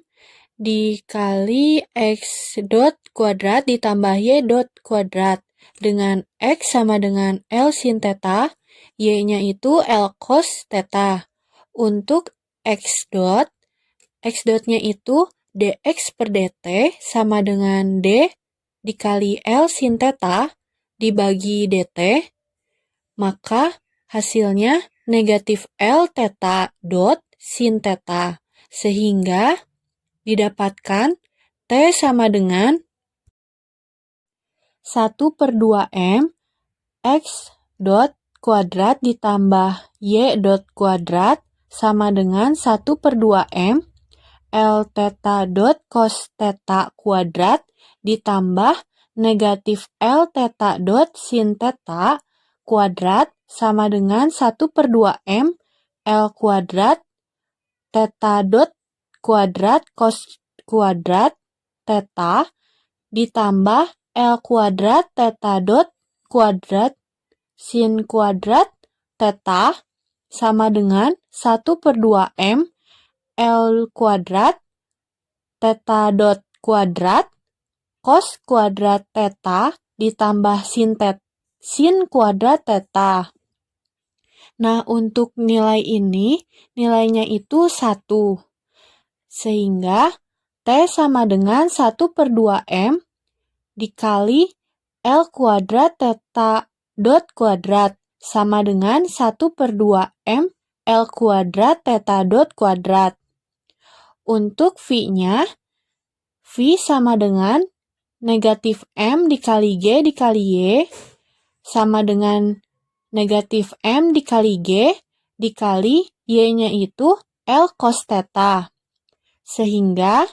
dikali X dot kuadrat ditambah Y dot kuadrat. Dengan X sama dengan L sin theta, Y-nya itu L cos theta. Untuk X dot-nya itu dx per dt sama dengan D dikali L sin theta dibagi dt, maka hasilnya negatif L theta dot sin theta. Sehingga didapatkan T sama dengan 1/2M X dot kuadrat ditambah Y dot kuadrat sama dengan 1/2M L theta dot cos theta kuadrat ditambah negatif L theta dot sin theta kuadrat sama dengan 1/2M L kuadrat theta dot kuadrat cos kuadrat theta ditambah L kuadrat theta dot kuadrat sin kuadrat theta sama dengan 1/2M L kuadrat theta dot kuadrat cos kuadrat theta ditambah sin kuadrat theta. Nah, untuk nilai ini, nilainya itu 1. Sehingga T sama dengan 1/2M dikali L kuadrat theta dot kuadrat sama dengan 1/2M L kuadrat theta dot kuadrat. Untuk V-nya, V sama dengan negatif M dikali G dikali Y sama dengan negatif M dikali G dikali Y-nya itu L cos theta. Sehingga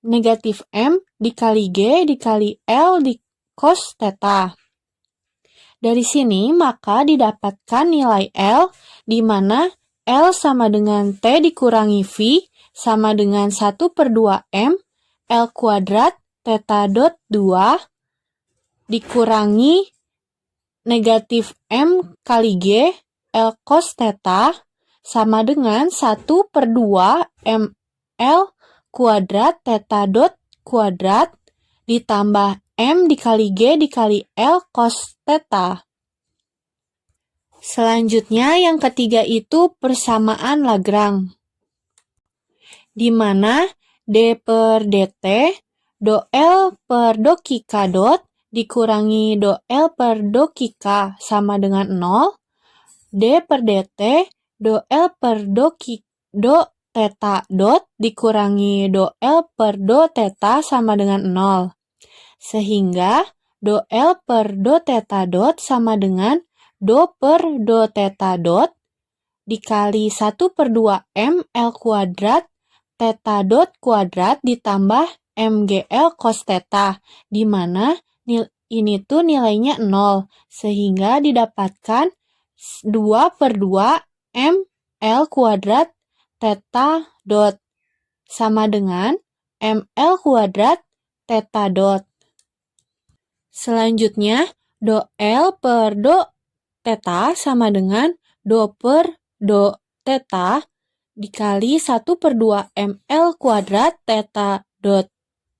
negatif M dikali G dikali L di cos theta. Dari sini maka didapatkan nilai L di mana L sama dengan T dikurangi V sama dengan 1/2M L kuadrat theta dot 2 dikurangi negatif M kali G L cos theta sama dengan 1/2 ML kuadrat theta dot kuadrat ditambah M dikali G dikali L cos theta. Selanjutnya yang ketiga itu persamaan Lagrange, di mana D per dt do L per do K dot dikurangi do L per do K sama dengan 0, D per dt do L per do theta dot dikurangi do L per do theta sama dengan 0. Sehingga do L per do theta dot sama dengan do per do theta dot dikali 1/2M L kuadrat theta dot kuadrat ditambah MGL cos theta, di mana ini tuh nilainya 0, sehingga didapatkan 2/2 ML kuadrat theta dot sama dengan ML kuadrat theta dot. Selanjutnya, do L per do theta sama dengan do per do theta dikali 1/2ML kuadrat theta dot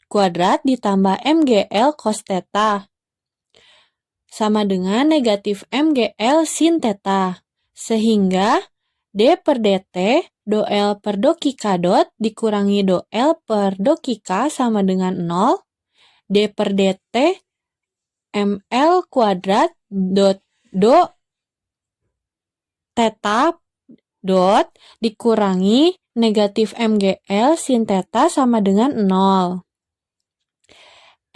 kuadrat ditambah MGL cos theta sama dengan negatif MGL sin theta. Sehingga D per dt do L per do K dot dikurangi do L per do K sama dengan 0, D per dt ML kuadrat dot do theta dot dikurangi negatif MGL sin theta sama dengan 0.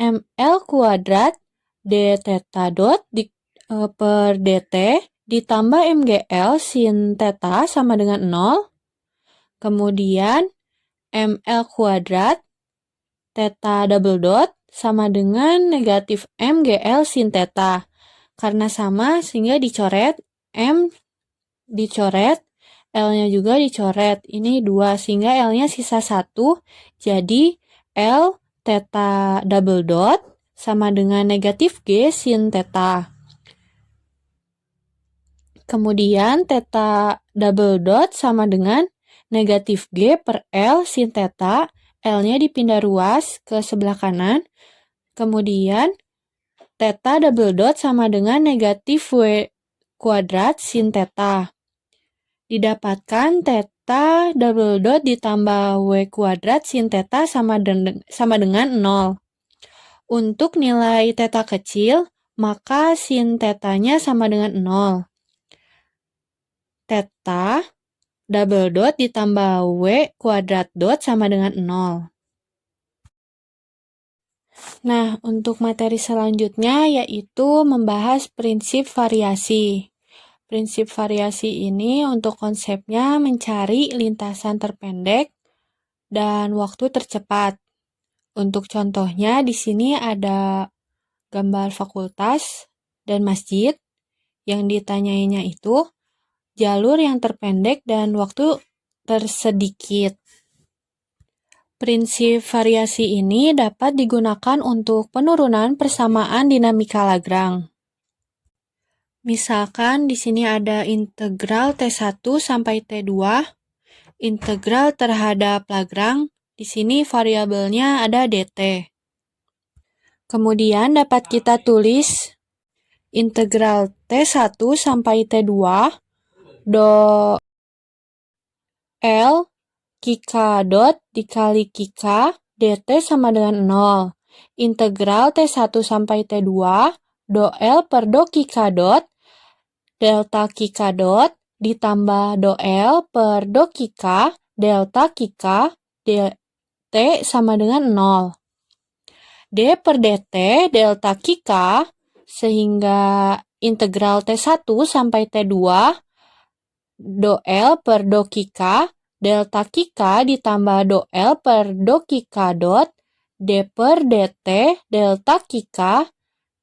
ML kuadrat D theta dot per dt ditambah MGL sin theta sama dengan 0. Kemudian ML kuadrat theta double dot sama dengan negatif MGL sin theta. Karena sama sehingga dicoret, M dicoret, L-nya juga dicoret. Ini 2 sehingga L-nya sisa 1. Jadi L theta double dot sama dengan negatif G sin theta. Kemudian theta double dot sama dengan negatif G per L sin theta. L-nya dipindah ruas ke sebelah kanan. Kemudian theta double dot sama dengan negatif W kuadrat sin theta. Didapatkan theta double dot ditambah W kuadrat sin theta sama dengan 0. Untuk nilai theta kecil, maka sin theta-nya sama dengan 0. Theta double dot ditambah W kuadrat dot sama dengan 0. Nah, untuk materi selanjutnya yaitu membahas prinsip variasi. Prinsip variasi ini untuk konsepnya mencari lintasan terpendek dan waktu tercepat. Untuk contohnya di sini ada gambar fakultas dan masjid. Yang ditanyainya itu jalur yang terpendek dan waktu tersedikit. Prinsip variasi ini dapat digunakan untuk penurunan persamaan dinamika Lagrange. Misalkan di sini ada integral T1 sampai T2, integral terhadap Lagrange, di sini variabelnya ada dt. Kemudian dapat kita tulis integral T1 sampai T2 do L Kika dot dikali Kika dt sama dengan 0. Integral T1 sampai T2 do L per do Kika dot delta Kika dot ditambah do L per do Kika delta Kika dt sama dengan 0. D per dt delta Kika sehingga integral T1 sampai T2 do L per do Kika delta Kika ditambah do L per do Kika dot D per dt delta Kika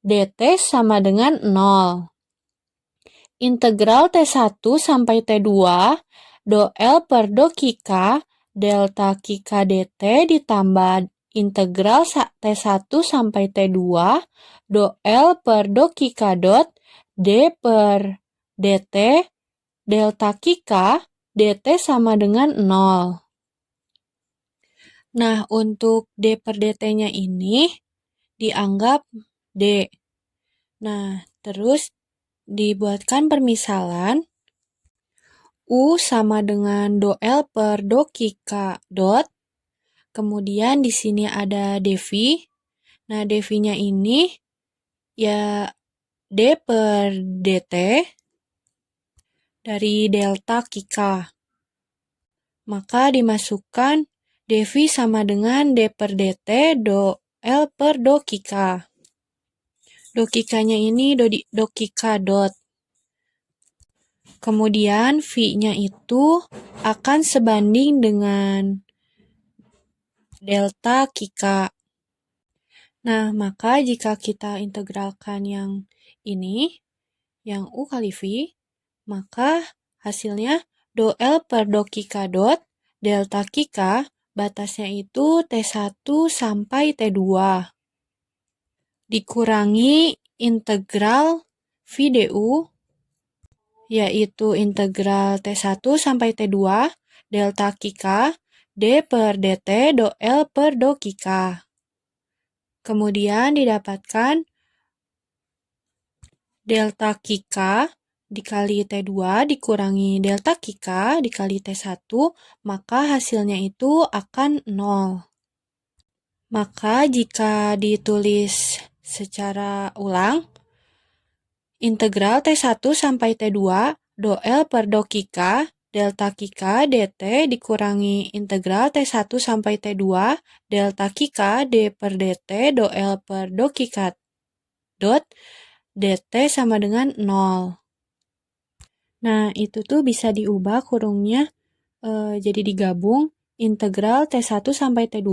dt sama dengan 0. Integral T1 sampai T2 do L per do Kika delta Kika dt ditambah integral T1 sampai T2 do L per do Kika dot D per dt delta Kika dt sama dengan 0. Nah, untuk D per dt-nya ini dianggap D. Nah, terus dibuatkan permisalan U sama dengan do L per do Kika dot. Kemudian di sini ada dV. Nah, dV-nya ini ya D per dt dari delta Kika. Maka dimasukkan dV sama dengan D per dt do L per do Kika. Do Kikanya ini do Kika dot. Kemudian V-nya itu akan sebanding dengan delta Kika. Nah, maka jika kita integralkan yang ini, yang U kali V, maka hasilnya do L per do Kika dot delta Kika batasnya itu T1 sampai T2 dikurangi integral V du yaitu integral T1 sampai T2 delta Kika D per dt do L per do Kika. Kemudian didapatkan delta Kika dikali T2 dikurangi delta Kika dikali T1, maka hasilnya itu akan 0. Maka jika ditulis secara ulang, integral T1 sampai T2 do L per do Kika delta Kika dt dikurangi integral T1 sampai T2 delta Kika D per dt do L per do Kika dot dt sama dengan 0. Nah, itu tuh bisa diubah kurungnya jadi digabung integral T1 sampai T2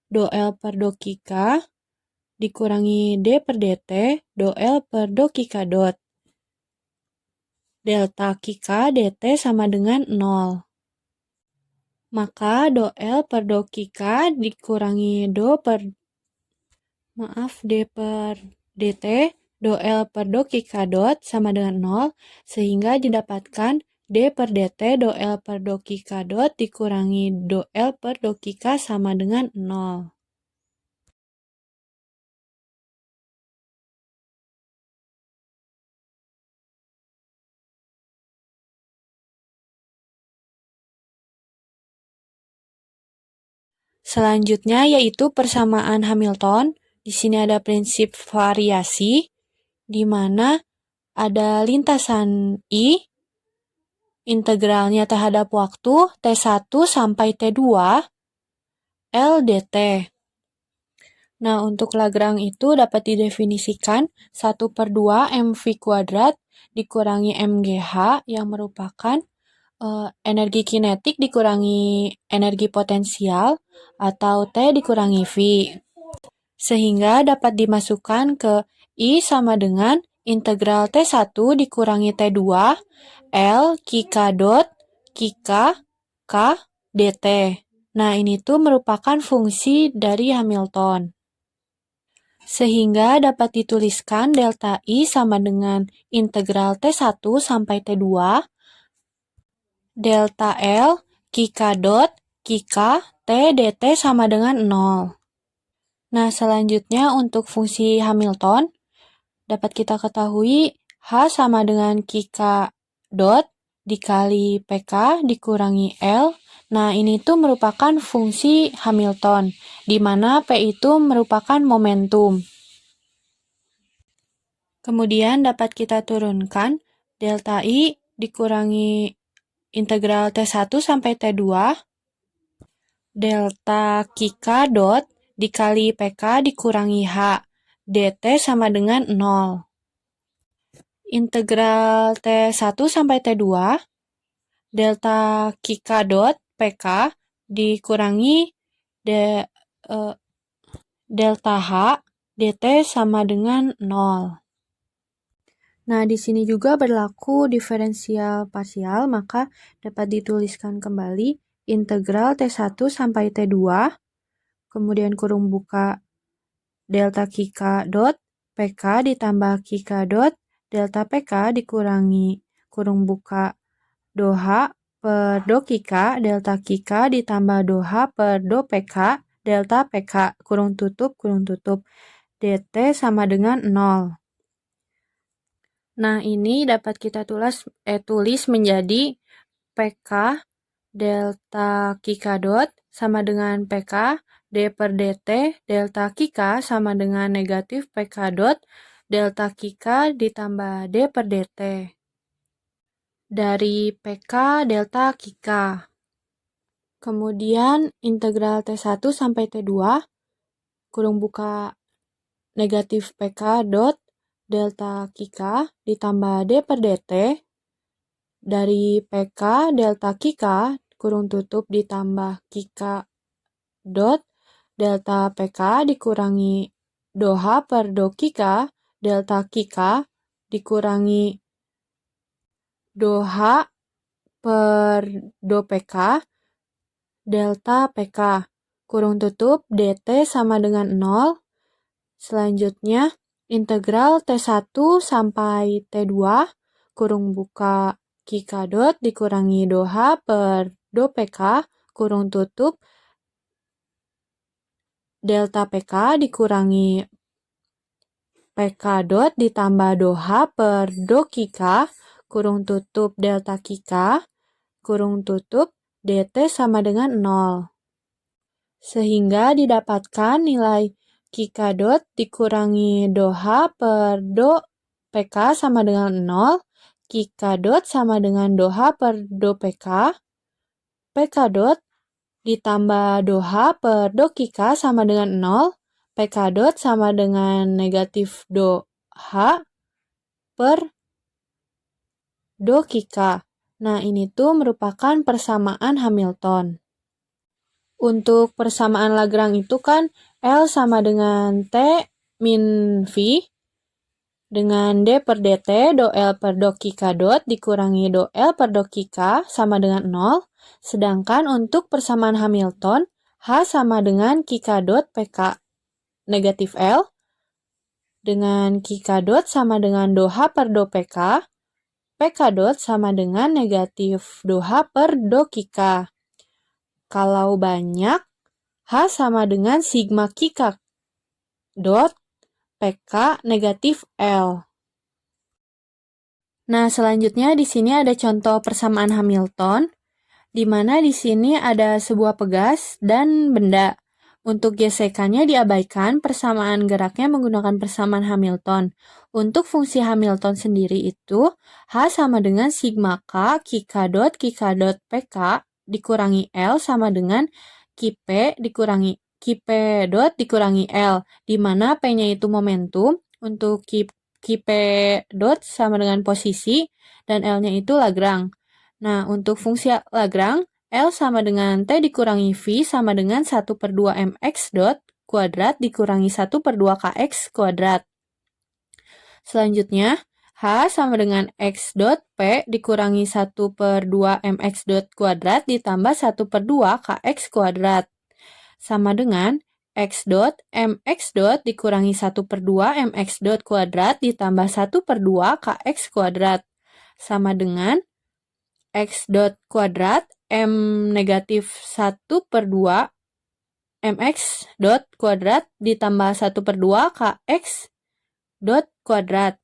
do L per do Kika dikurangi D per dt do L per do Kika dot. Delta Kika dt sama dengan 0. Maka do L per do Kika dikurangi D per dt do L per do Kika dot sama dengan 0, sehingga didapatkan D per DT do L per do Kika dot dikurangi do L per do Kika sama dengan 0. Selanjutnya yaitu persamaan Hamilton. Di sini ada prinsip variasi, di mana ada lintasan I, integralnya terhadap waktu T1 sampai T2, L dt. Nah, untuk Lagrange itu dapat didefinisikan 1/2 mv kuadrat dikurangi mgh yang merupakan energi kinetik dikurangi energi potensial atau T dikurangi V. Sehingga dapat dimasukkan ke I sama dengan integral T1 dikurangi T2 L Kika dot Kika K dt. Nah, ini tuh merupakan fungsi dari Hamilton. Sehingga dapat dituliskan delta I sama dengan integral T1 sampai T2 delta L Kika dot Kika T dt sama dengan 0. Nah, selanjutnya untuk fungsi Hamilton dapat kita ketahui H sama dengan Kika dot dikali PK dikurangi L. Nah, ini tuh merupakan fungsi Hamilton, di mana P itu merupakan momentum. Kemudian dapat kita turunkan delta I dikurangi integral T1 sampai T2 delta Kika dot dikali PK dikurangi H dt sama dengan 0. Integral T1 sampai T2 delta Kika dot PK dikurangi delta H dt sama dengan 0. Nah, di sini juga berlaku diferensial parsial, maka dapat dituliskan kembali integral T1 sampai T2, kemudian kurung buka delta Kika dot PK ditambah Kika dot delta PK dikurangi kurung buka do H per do Kika delta Kika ditambah do H per do PK delta PK kurung tutup dt sama dengan 0. Nah, ini dapat kita tulis menjadi PK delta Kika dot sama dengan PK D per dt delta Kika sama dengan negatif PK dot delta Kika ditambah D per dt dari PK delta Kika. Kemudian integral T1 sampai T2 kurung buka negatif PK dot delta Kika ditambah D per dt dari PK delta Kika kurung tutup ditambah Kika dot delta PK dikurangi do H per do Kika delta Kika dikurangi do H per do PK delta PK kurung tutup dt sama dengan 0. Selanjutnya integral T1 sampai T2 kurung buka Kika dot dikurangi do H per do PK kurung tutup delta PK dikurangi PK dot ditambah do H per do Kika kurung tutup delta Kika kurung tutup dt sama dengan 0. Sehingga didapatkan nilai Kika dot dikurangi do H per do PK sama dengan 0, Kika dot sama dengan do H per do PK, PK dot ditambah do H per do Kika sama dengan 0, PK dot sama dengan negatif do H per do Kika. Nah, ini tuh merupakan persamaan Hamilton. Untuk persamaan Lagrange itu kan L sama dengan T min V dengan D per dt do L per do Kika dot dikurangi do L per do Kika sama dengan 0. Sedangkan untuk persamaan Hamilton, H sama dengan Kika dot PK negatif L dengan K dot sama dengan do H per do PK, PK dot sama dengan negatif do H per do K. Kalau banyak, H sama dengan sigma K dot PK negatif L. Nah, selanjutnya di sini ada contoh persamaan Hamilton, di mana di sini ada sebuah pegas dan benda. Untuk gesekannya diabaikan, persamaan geraknya menggunakan persamaan Hamilton. Untuk fungsi Hamilton sendiri itu, H sama dengan sigma K, K dot PK dikurangi L sama dengan P dot dikurangi L, di mana P-nya itu momentum, untuk P dot sama dengan posisi, dan L-nya itu Lagrange. Nah, untuk fungsi Lagrange, L sama dengan T dikurangi V sama dengan 1/2 mx dot kuadrat dikurangi 1/2 kx kuadrat. Selanjutnya, H sama dengan X dot P dikurangi 1/2 mx dot kuadrat ditambah 1/2 kx kuadrat. Sama dengan X dot mx dot dikurangi 1/2 mx dot kuadrat ditambah 1/2 kx kuadrat. Sama dengan X dot kuadrat M negatif 1/2 mx dot kuadrat ditambah 1/2 kx dot kuadrat.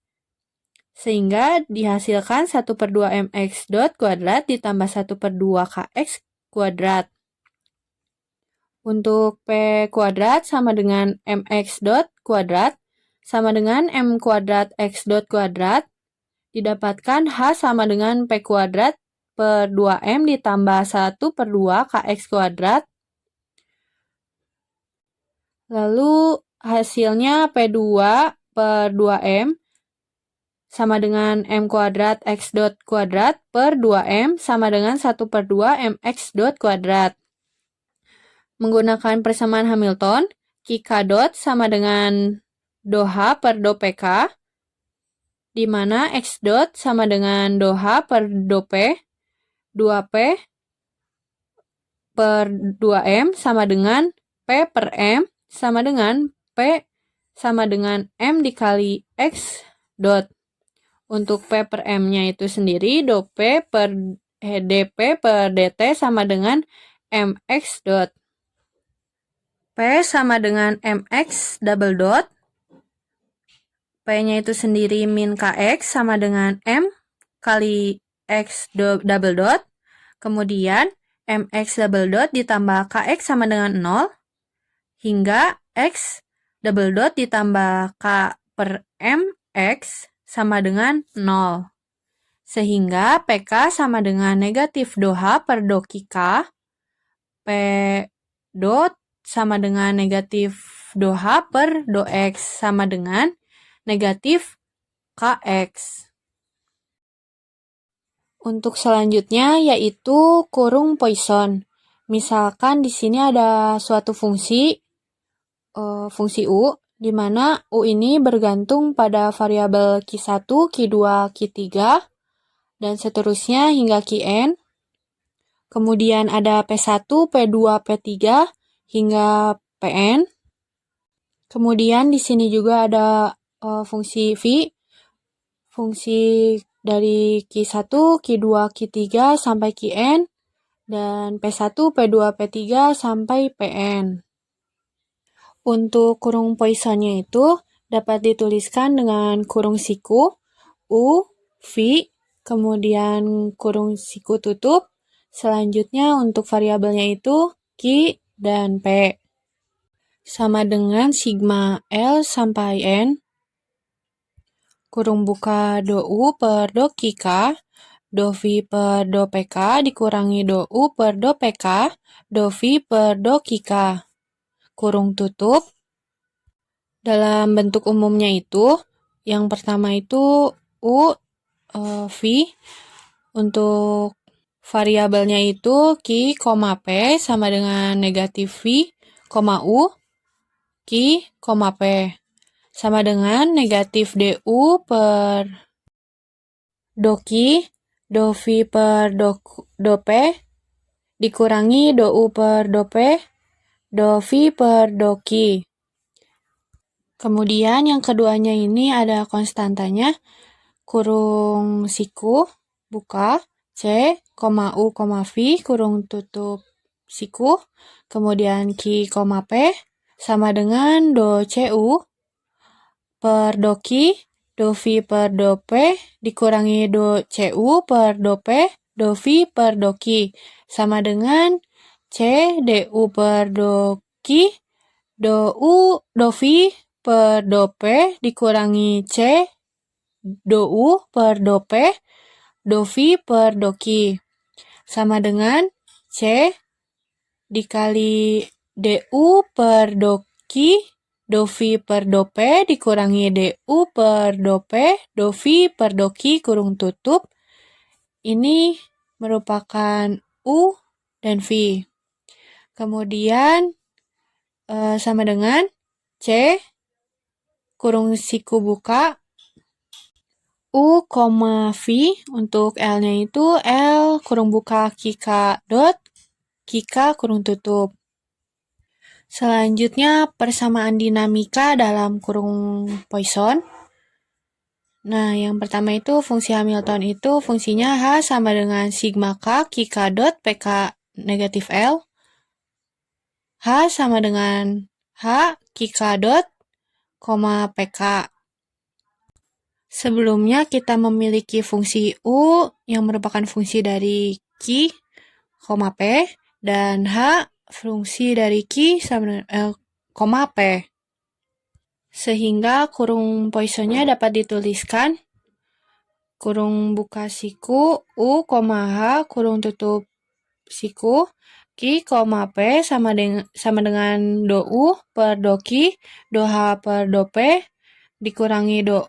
Sehingga dihasilkan 1/2 mx dot kuadrat ditambah 1/2 kx kuadrat. Untuk P kuadrat sama dengan mx dot kuadrat sama dengan m kuadrat x dot kuadrat. Didapatkan H sama dengan P kuadrat per 2M ditambah 1/2 kx kuadrat. Lalu hasilnya P2 per 2M sama dengan M kuadrat X dot kuadrat per 2M sama dengan 1/2 MX dot kuadrat. Menggunakan persamaan Hamilton, K dot sama dengan do H per do PK, di mana X dot sama dengan do H per do P, 2P per 2M sama dengan P per M sama dengan P sama dengan M dikali X dot. Untuk P per M-nya itu sendiri, do P per dP per dt sama dengan MX dot. P sama dengan MX double dot. P-nya itu sendiri min KX sama dengan M kali X double dot. Kemudian MX double dot ditambah KX sama dengan 0, hingga X double dot ditambah K per MX sama dengan 0. Sehingga PK sama dengan negatif do H per do K, P dot sama dengan negatif do H per do X sama dengan negatif KX. Untuk selanjutnya yaitu kurung Poisson. Misalkan di sini ada suatu fungsi U, di mana U ini bergantung pada variabel Q1, Q2, Q3, dan seterusnya hingga Qn. Kemudian ada P1, P2, P3 hingga Pn. Kemudian di sini juga ada fungsi V, fungsi dari Q1, Q2, Q3 sampai Qn, dan P1, P2, P3 sampai Pn. Untuk kurung Poissonnya itu dapat dituliskan dengan kurung siku, U, V, kemudian kurung siku tutup. Selanjutnya untuk variabelnya itu Q dan P. Sama dengan sigma L sampai N. Kurung buka do U per do K, do V per do PK dikurangi do U per do PK, do V per do K. Kurung tutup. Dalam bentuk umumnya itu, yang pertama itu U, V. Untuk variabelnya itu Q, P sama dengan negatif V, U, Q, P. Sama dengan negatif DU per do Q, do V per do P, dikurangi do U per do P, do V per do Q. Kemudian yang keduanya ini ada konstantanya, kurung siku, buka, C, U, V, kurung tutup siku, kemudian Ki, P, sama dengan Do CU per Do Ki, Do Vi per Do P, dikurangi Do CU per Do P, Do Vi per Do Ki, sama dengan C, DU per Do Ki, Do Vi per Do P, dikurangi C, Do U per Do P, Do Vi per Do Ki, sama dengan C dikali DU per Do Ki, Do Vi per Do P, dikurangi DU per Do P, Do Vi per Do Ki, kurung tutup. Ini merupakan U dan V. Kemudian sama dengan C, kurung siku buka, U, V, untuk L-nya itu L kurung buka Kika dot, Kika kurung tutup. Selanjutnya persamaan dinamika dalam kurung Poisson. Nah, yang pertama itu fungsi Hamilton itu fungsinya H sama dengan sigma K, Kika dot, PK negatif L. H sama dengan H, Kika dot, PK. Sebelumnya kita memiliki fungsi U yang merupakan fungsi dari Ki, P, dan H fungsi dari Ki sama dengan L, P. Sehingga kurung Poissonnya dapat dituliskan kurung buka siku U, H, kurung tutup siku Ki, P sama dengan Do U per Do Ki, Do H per Do P, dikurangi Do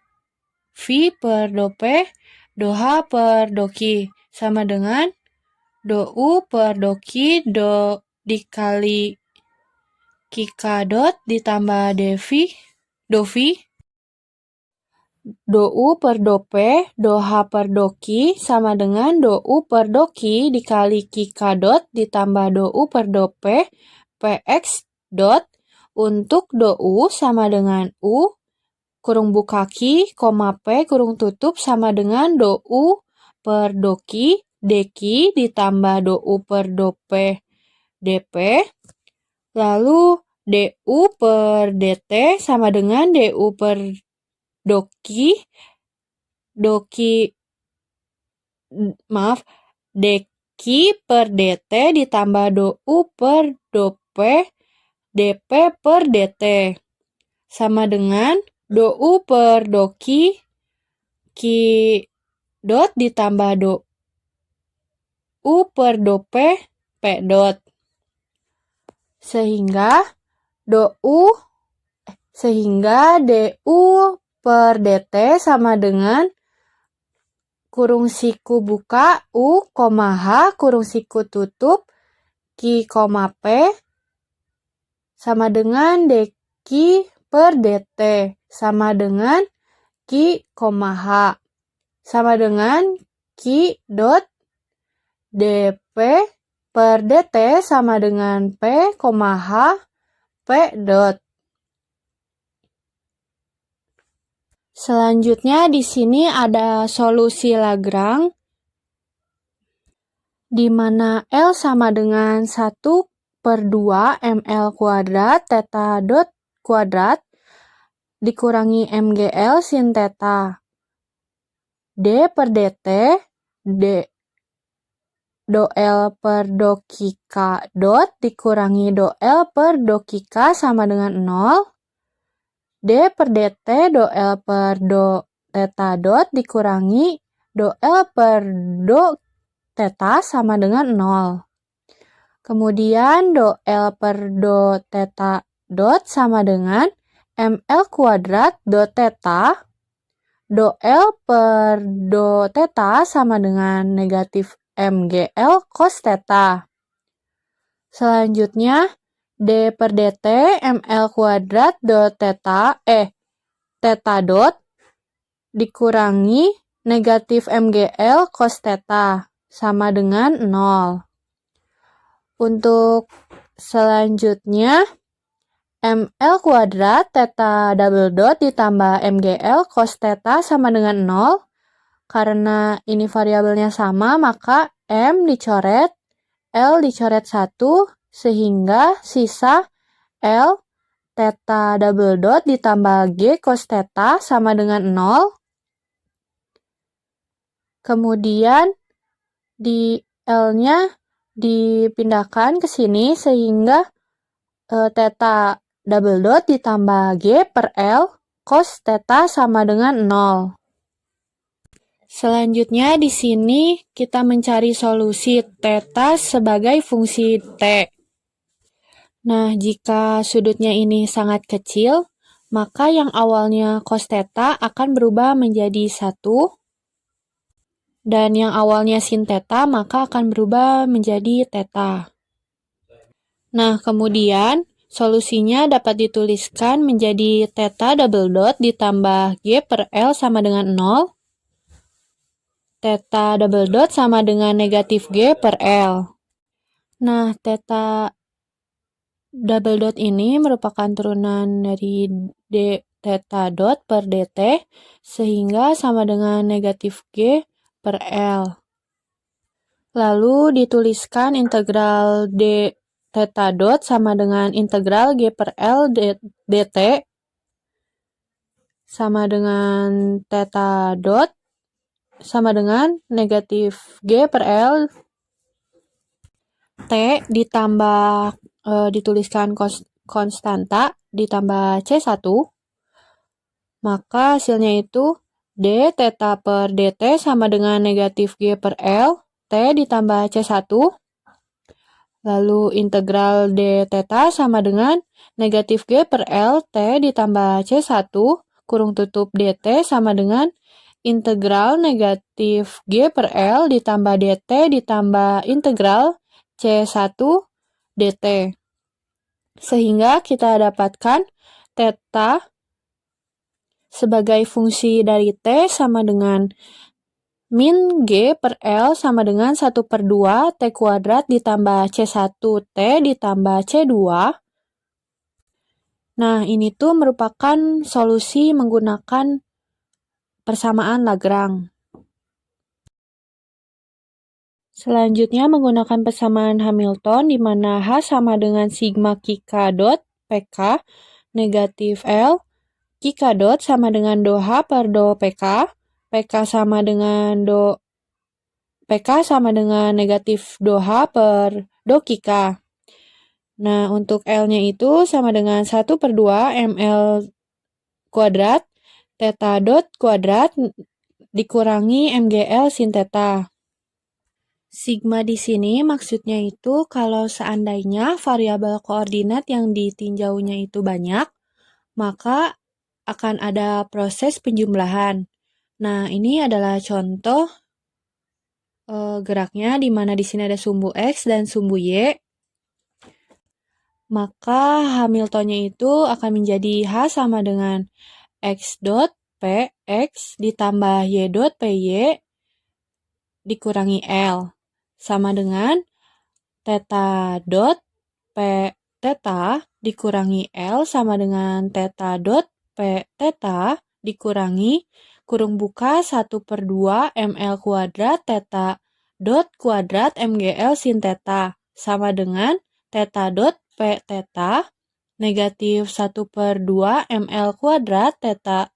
V per Do P, Do H per Do Ki, sama dengan Do U per Do Ki, Do dikali Kika dot ditambah Do V, Do U per Do P, Do H per Do Ki, sama dengan Do U per Do Ki dikali Kika dot ditambah Do U per Do P, PX dot, untuk Do U sama dengan U, kurung buka Ki, P, kurung tutup sama dengan Do U per Do Ki, DQ ditambah Do U per Do P, DP, lalu DU per DT sama dengan DU per DQ per DT ditambah Do U per Do P, DP per DT, sama dengan Do U per Do Ki dot ditambah Do U per Do P, P dot. Sehingga DU per DT sama dengan kurung siku buka U, H, kurung siku tutup Ki, P, sama dengan DQ per DT, sama dengan Ki, H, sama dengan Ki dot DP per DT sama dengan P, H, P dot. Selanjutnya di sini ada solusi Lagrange di mana L sama dengan 1/2 mL kuadrat theta dot kuadrat dikurangi MGL sin theta. D per DT, Do L per Do Kika dot dikurangi Do L per Do Kika sama dengan 0. D per DT, Do L per Do theta dot dikurangi Do L per Do theta sama dengan 0. Kemudian Do L per Do theta dot sama dengan ML kuadrat Do theta. Do L per Do theta sama dengan negatif MGL cos theta. Selanjutnya D per DT ML kuadrat Do theta theta dot dikurangi negatif MGL cos theta sama dengan 0. Untuk selanjutnya ML kuadrat theta double dot ditambah MGL cos theta sama dengan 0. Karena ini variabelnya sama, maka M dicoret, L dicoret 1, sehingga sisa L theta double dot ditambah G cos theta sama dengan 0. Kemudian di L-nya dipindahkan ke sini sehingga theta double dot ditambah G per L cos theta sama dengan 0. Selanjutnya di sini kita mencari solusi theta sebagai fungsi T. Nah, jika sudutnya ini sangat kecil, maka yang awalnya cos theta akan berubah menjadi 1, dan yang awalnya sin theta maka akan berubah menjadi theta. Nah, kemudian solusinya dapat dituliskan menjadi theta double dot ditambah G per L sama dengan 0. Theta double dot sama dengan negatif G per L. Nah, theta double dot ini merupakan turunan dari d theta dot per dt, sehingga sama dengan negatif G per L. Lalu dituliskan integral d theta dot sama dengan integral G per L dt sama dengan theta dot sama dengan negatif G per L T ditambah dituliskan konstanta ditambah C1, maka hasilnya itu D theta per dt sama dengan negatif G per L T ditambah C1, lalu integral D theta sama dengan negatif G per L T ditambah C1 kurung tutup dt sama dengan integral negatif G per L ditambah dt ditambah integral C1 dt. Sehingga kita dapatkan theta sebagai fungsi dari T sama dengan min G per L sama dengan 1/2 T kuadrat ditambah C1 T ditambah C2. Nah, ini tuh merupakan solusi menggunakan persamaan Lagrange. Selanjutnya menggunakan persamaan Hamilton di mana H sama dengan sigma K dot PK negatif L, K dot sama dengan do H per do PK, PK sama dengan negatif do H per do K. Nah, untuk L-nya itu sama dengan 1/2 ML kuadrat theta dot kuadrat dikurangi MGL sin theta. Sigma di sini maksudnya itu kalau seandainya variabel koordinat yang ditinjaunya itu banyak, maka akan ada proses penjumlahan. Nah, ini adalah contoh geraknya di mana di sini ada sumbu X dan sumbu Y. Maka Hamiltonnya itu akan menjadi H sama dengan X dot Px ditambah Y dot Py dikurangi L. Sama dengan theta dot P theta dikurangi L sama dengan theta dot P theta dikurangi kurung buka 1/2 ML kuadrat theta dot kuadrat MGL sin theta sama dengan theta dot P theta negatif 1/2 ML kuadrat theta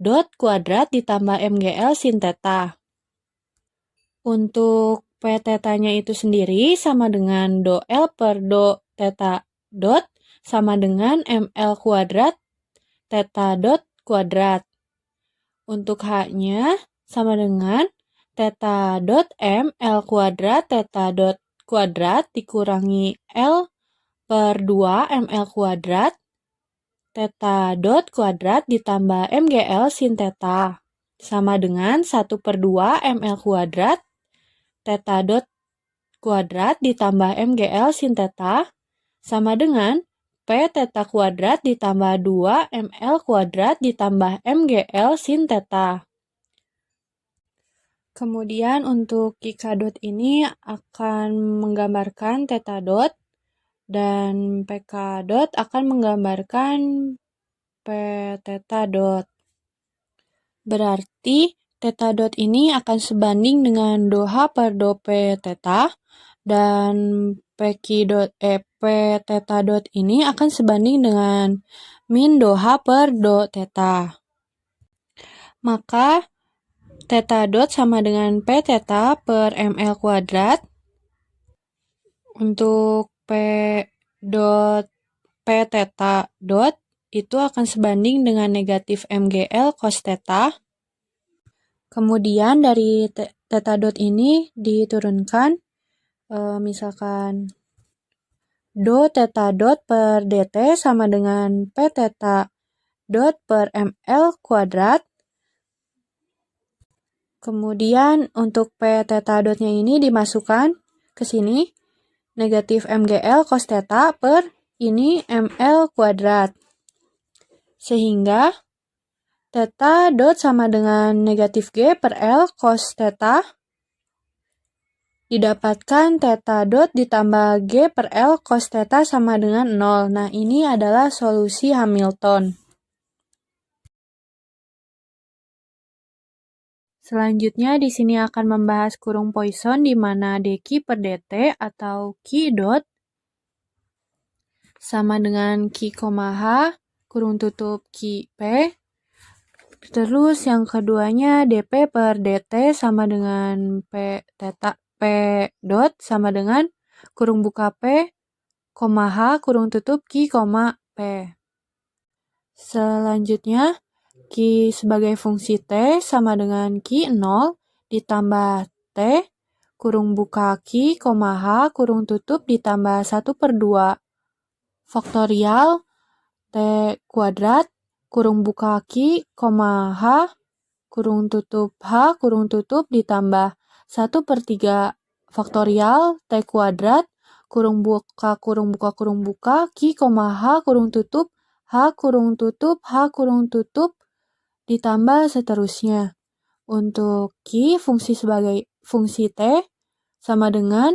dot kuadrat ditambah MGL sin theta. Untuk P theta-nya itu sendiri sama dengan do L per do theta dot sama dengan ML kuadrat theta dot kuadrat. Untuk H-nya sama dengan theta dot ML kuadrat theta dot kuadrat dikurangi L per 2 ML kuadrat theta dot kuadrat ditambah MGL sin theta sama dengan 1/2 ML kuadrat theta dot kuadrat ditambah MGL sin theta sama dengan P theta kuadrat ditambah 2 ML kuadrat ditambah MGL sin theta. Kemudian untuk K dot ini akan menggambarkan theta dot Dan PK dot akan menggambarkan P theta dot. Berarti theta dot ini akan sebanding dengan do H per do P theta, dan P theta dot ini akan sebanding dengan min do H per do theta. Maka theta dot sama dengan P theta per ml kuadrat. Untuk P theta dot itu akan sebanding dengan negatif MGL cos theta. Kemudian dari theta dot ini diturunkan, misalkan do theta dot per dt sama dengan P theta dot per ml kuadrat. Kemudian untuk P theta dotnya ini dimasukkan ke sini, negatif MGL cos theta per ini ml kuadrat. Sehingga theta dot sama dengan negatif G per L cos theta, didapatkan theta dot ditambah G per L cos theta sama dengan 0. Nah, ini adalah solusi Hamilton. Selanjutnya di sini akan membahas kurung Poisson di mana dq per dt atau Q dot sama dengan Q, H kurung tutup Q P. Terus yang keduanya dp per dt sama dengan P dot sama dengan kurung buka P, H kurung tutup Q, P. Selanjutnya Q sebagai fungsi T sama dengan Q 0 ditambah T kurung buka Q, H kurung tutup ditambah 1/2 faktorial T kuadrat kurung buka Q, H kurung tutup ditambah 1/3 faktorial T kuadrat kurung buka Q, H kurung tutup ditambah seterusnya. Untuk Q fungsi sebagai fungsi T sama dengan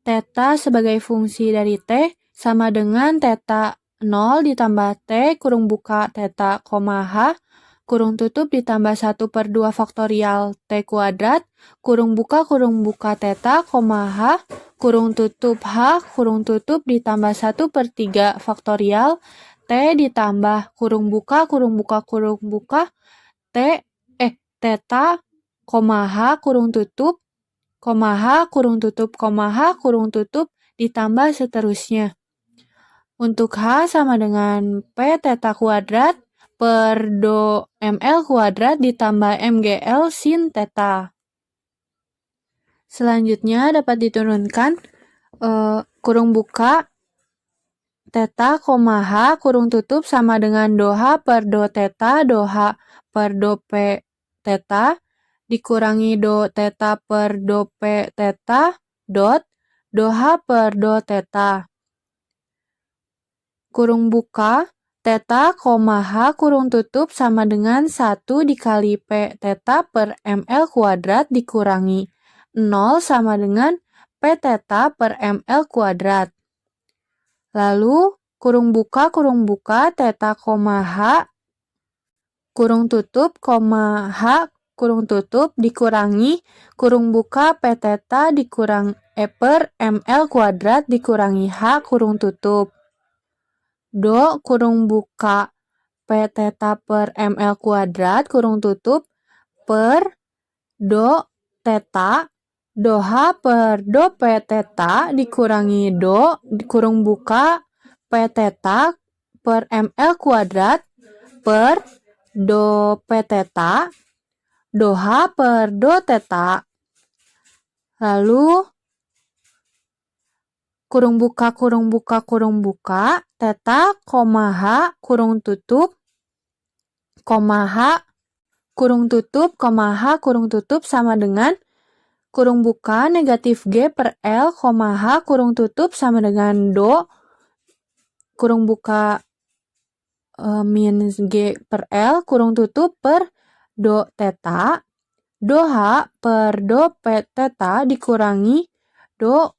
theta sebagai fungsi dari T sama dengan theta 0 ditambah T kurung buka theta, H kurung tutup ditambah 1/2 faktorial T kuadrat kurung buka theta, H kurung tutup ditambah 1/3 faktorial T ditambah kurung buka T theta, H kurung tutup ditambah seterusnya. Untuk H sama dengan P theta kuadrat per do ml kuadrat ditambah mgl sin theta. Selanjutnya dapat diturunkan kurung buka theta, H kurung tutup sama dengan do H per do theta, do H per do P theta dikurangi do theta per do P theta dot do H per do theta. Kurung buka theta, H kurung tutup sama dengan 1 dikali P theta per ml kuadrat dikurangi 0 sama dengan P theta per ml kuadrat. Lalu kurung buka theta, H kurung tutup, H kurung tutup dikurangi kurung buka P theta per ml kuadrat dikurangi H kurung tutup. Do kurung buka P theta per ml kuadrat kurung tutup per do theta, do H per do P theta dikurangi do kurung buka P theta per ml kuadrat per do P theta, do H per do theta. Lalu kurung buka theta, H kurung tutup, H kurung tutup sama dengan kurung buka negatif G per L, H kurung tutup sama dengan do kurung buka minus G per L kurung tutup per do theta, do H per do P theta dikurangi do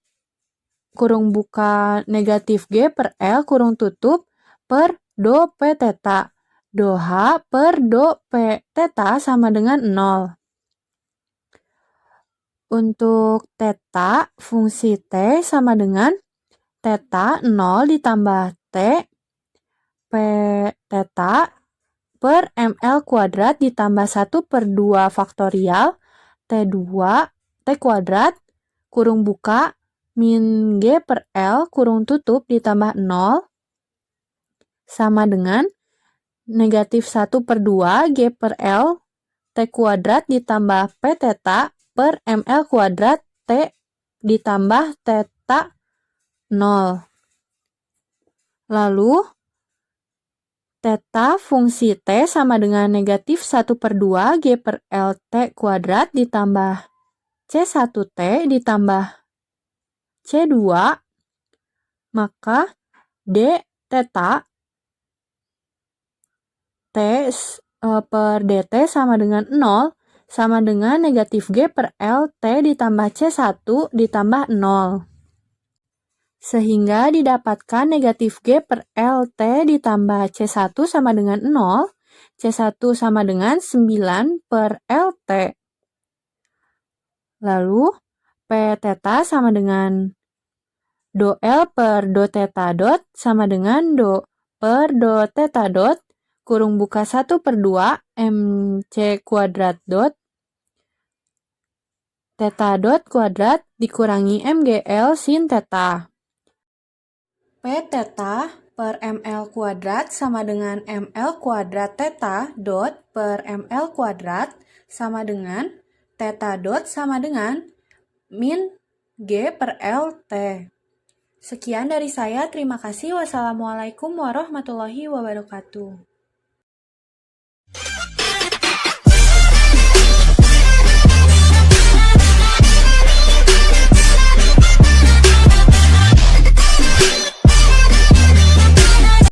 kurung buka negatif G per L kurung tutup per do P theta. Do H per do P theta sama dengan 0. Untuk theta, fungsi T sama dengan theta 0 ditambah T P theta per ml kuadrat ditambah 1 per 2 faktorial T2 T kuadrat kurung buka min G per L kurung tutup ditambah 0 sama dengan negatif 1 per 2 G per L T kuadrat ditambah P theta per ml kuadrat T ditambah theta 0. Lalu, theta fungsi T sama dengan negatif 1 per 2 G per L T kuadrat ditambah C1T ditambah C2, maka D theta T per dt sama dengan 0 sama dengan negatif G per L T ditambah C1 ditambah 0. Sehingga didapatkan negatif G per L T ditambah C1 sama dengan 0, C1 sama dengan 9 per LT. Lalu, P theta sama dengan do L per do theta dot sama dengan do per do theta dot kurung buka 1 per 2 MC kuadrat dot theta dot kuadrat dikurangi MGL sin theta. P theta per ML kuadrat sama dengan ML kuadrat theta dot per ML kuadrat sama dengan theta dot sama dengan min G per LT. Sekian dari saya, terima kasih. Wassalamualaikum warahmatullahi wabarakatuh.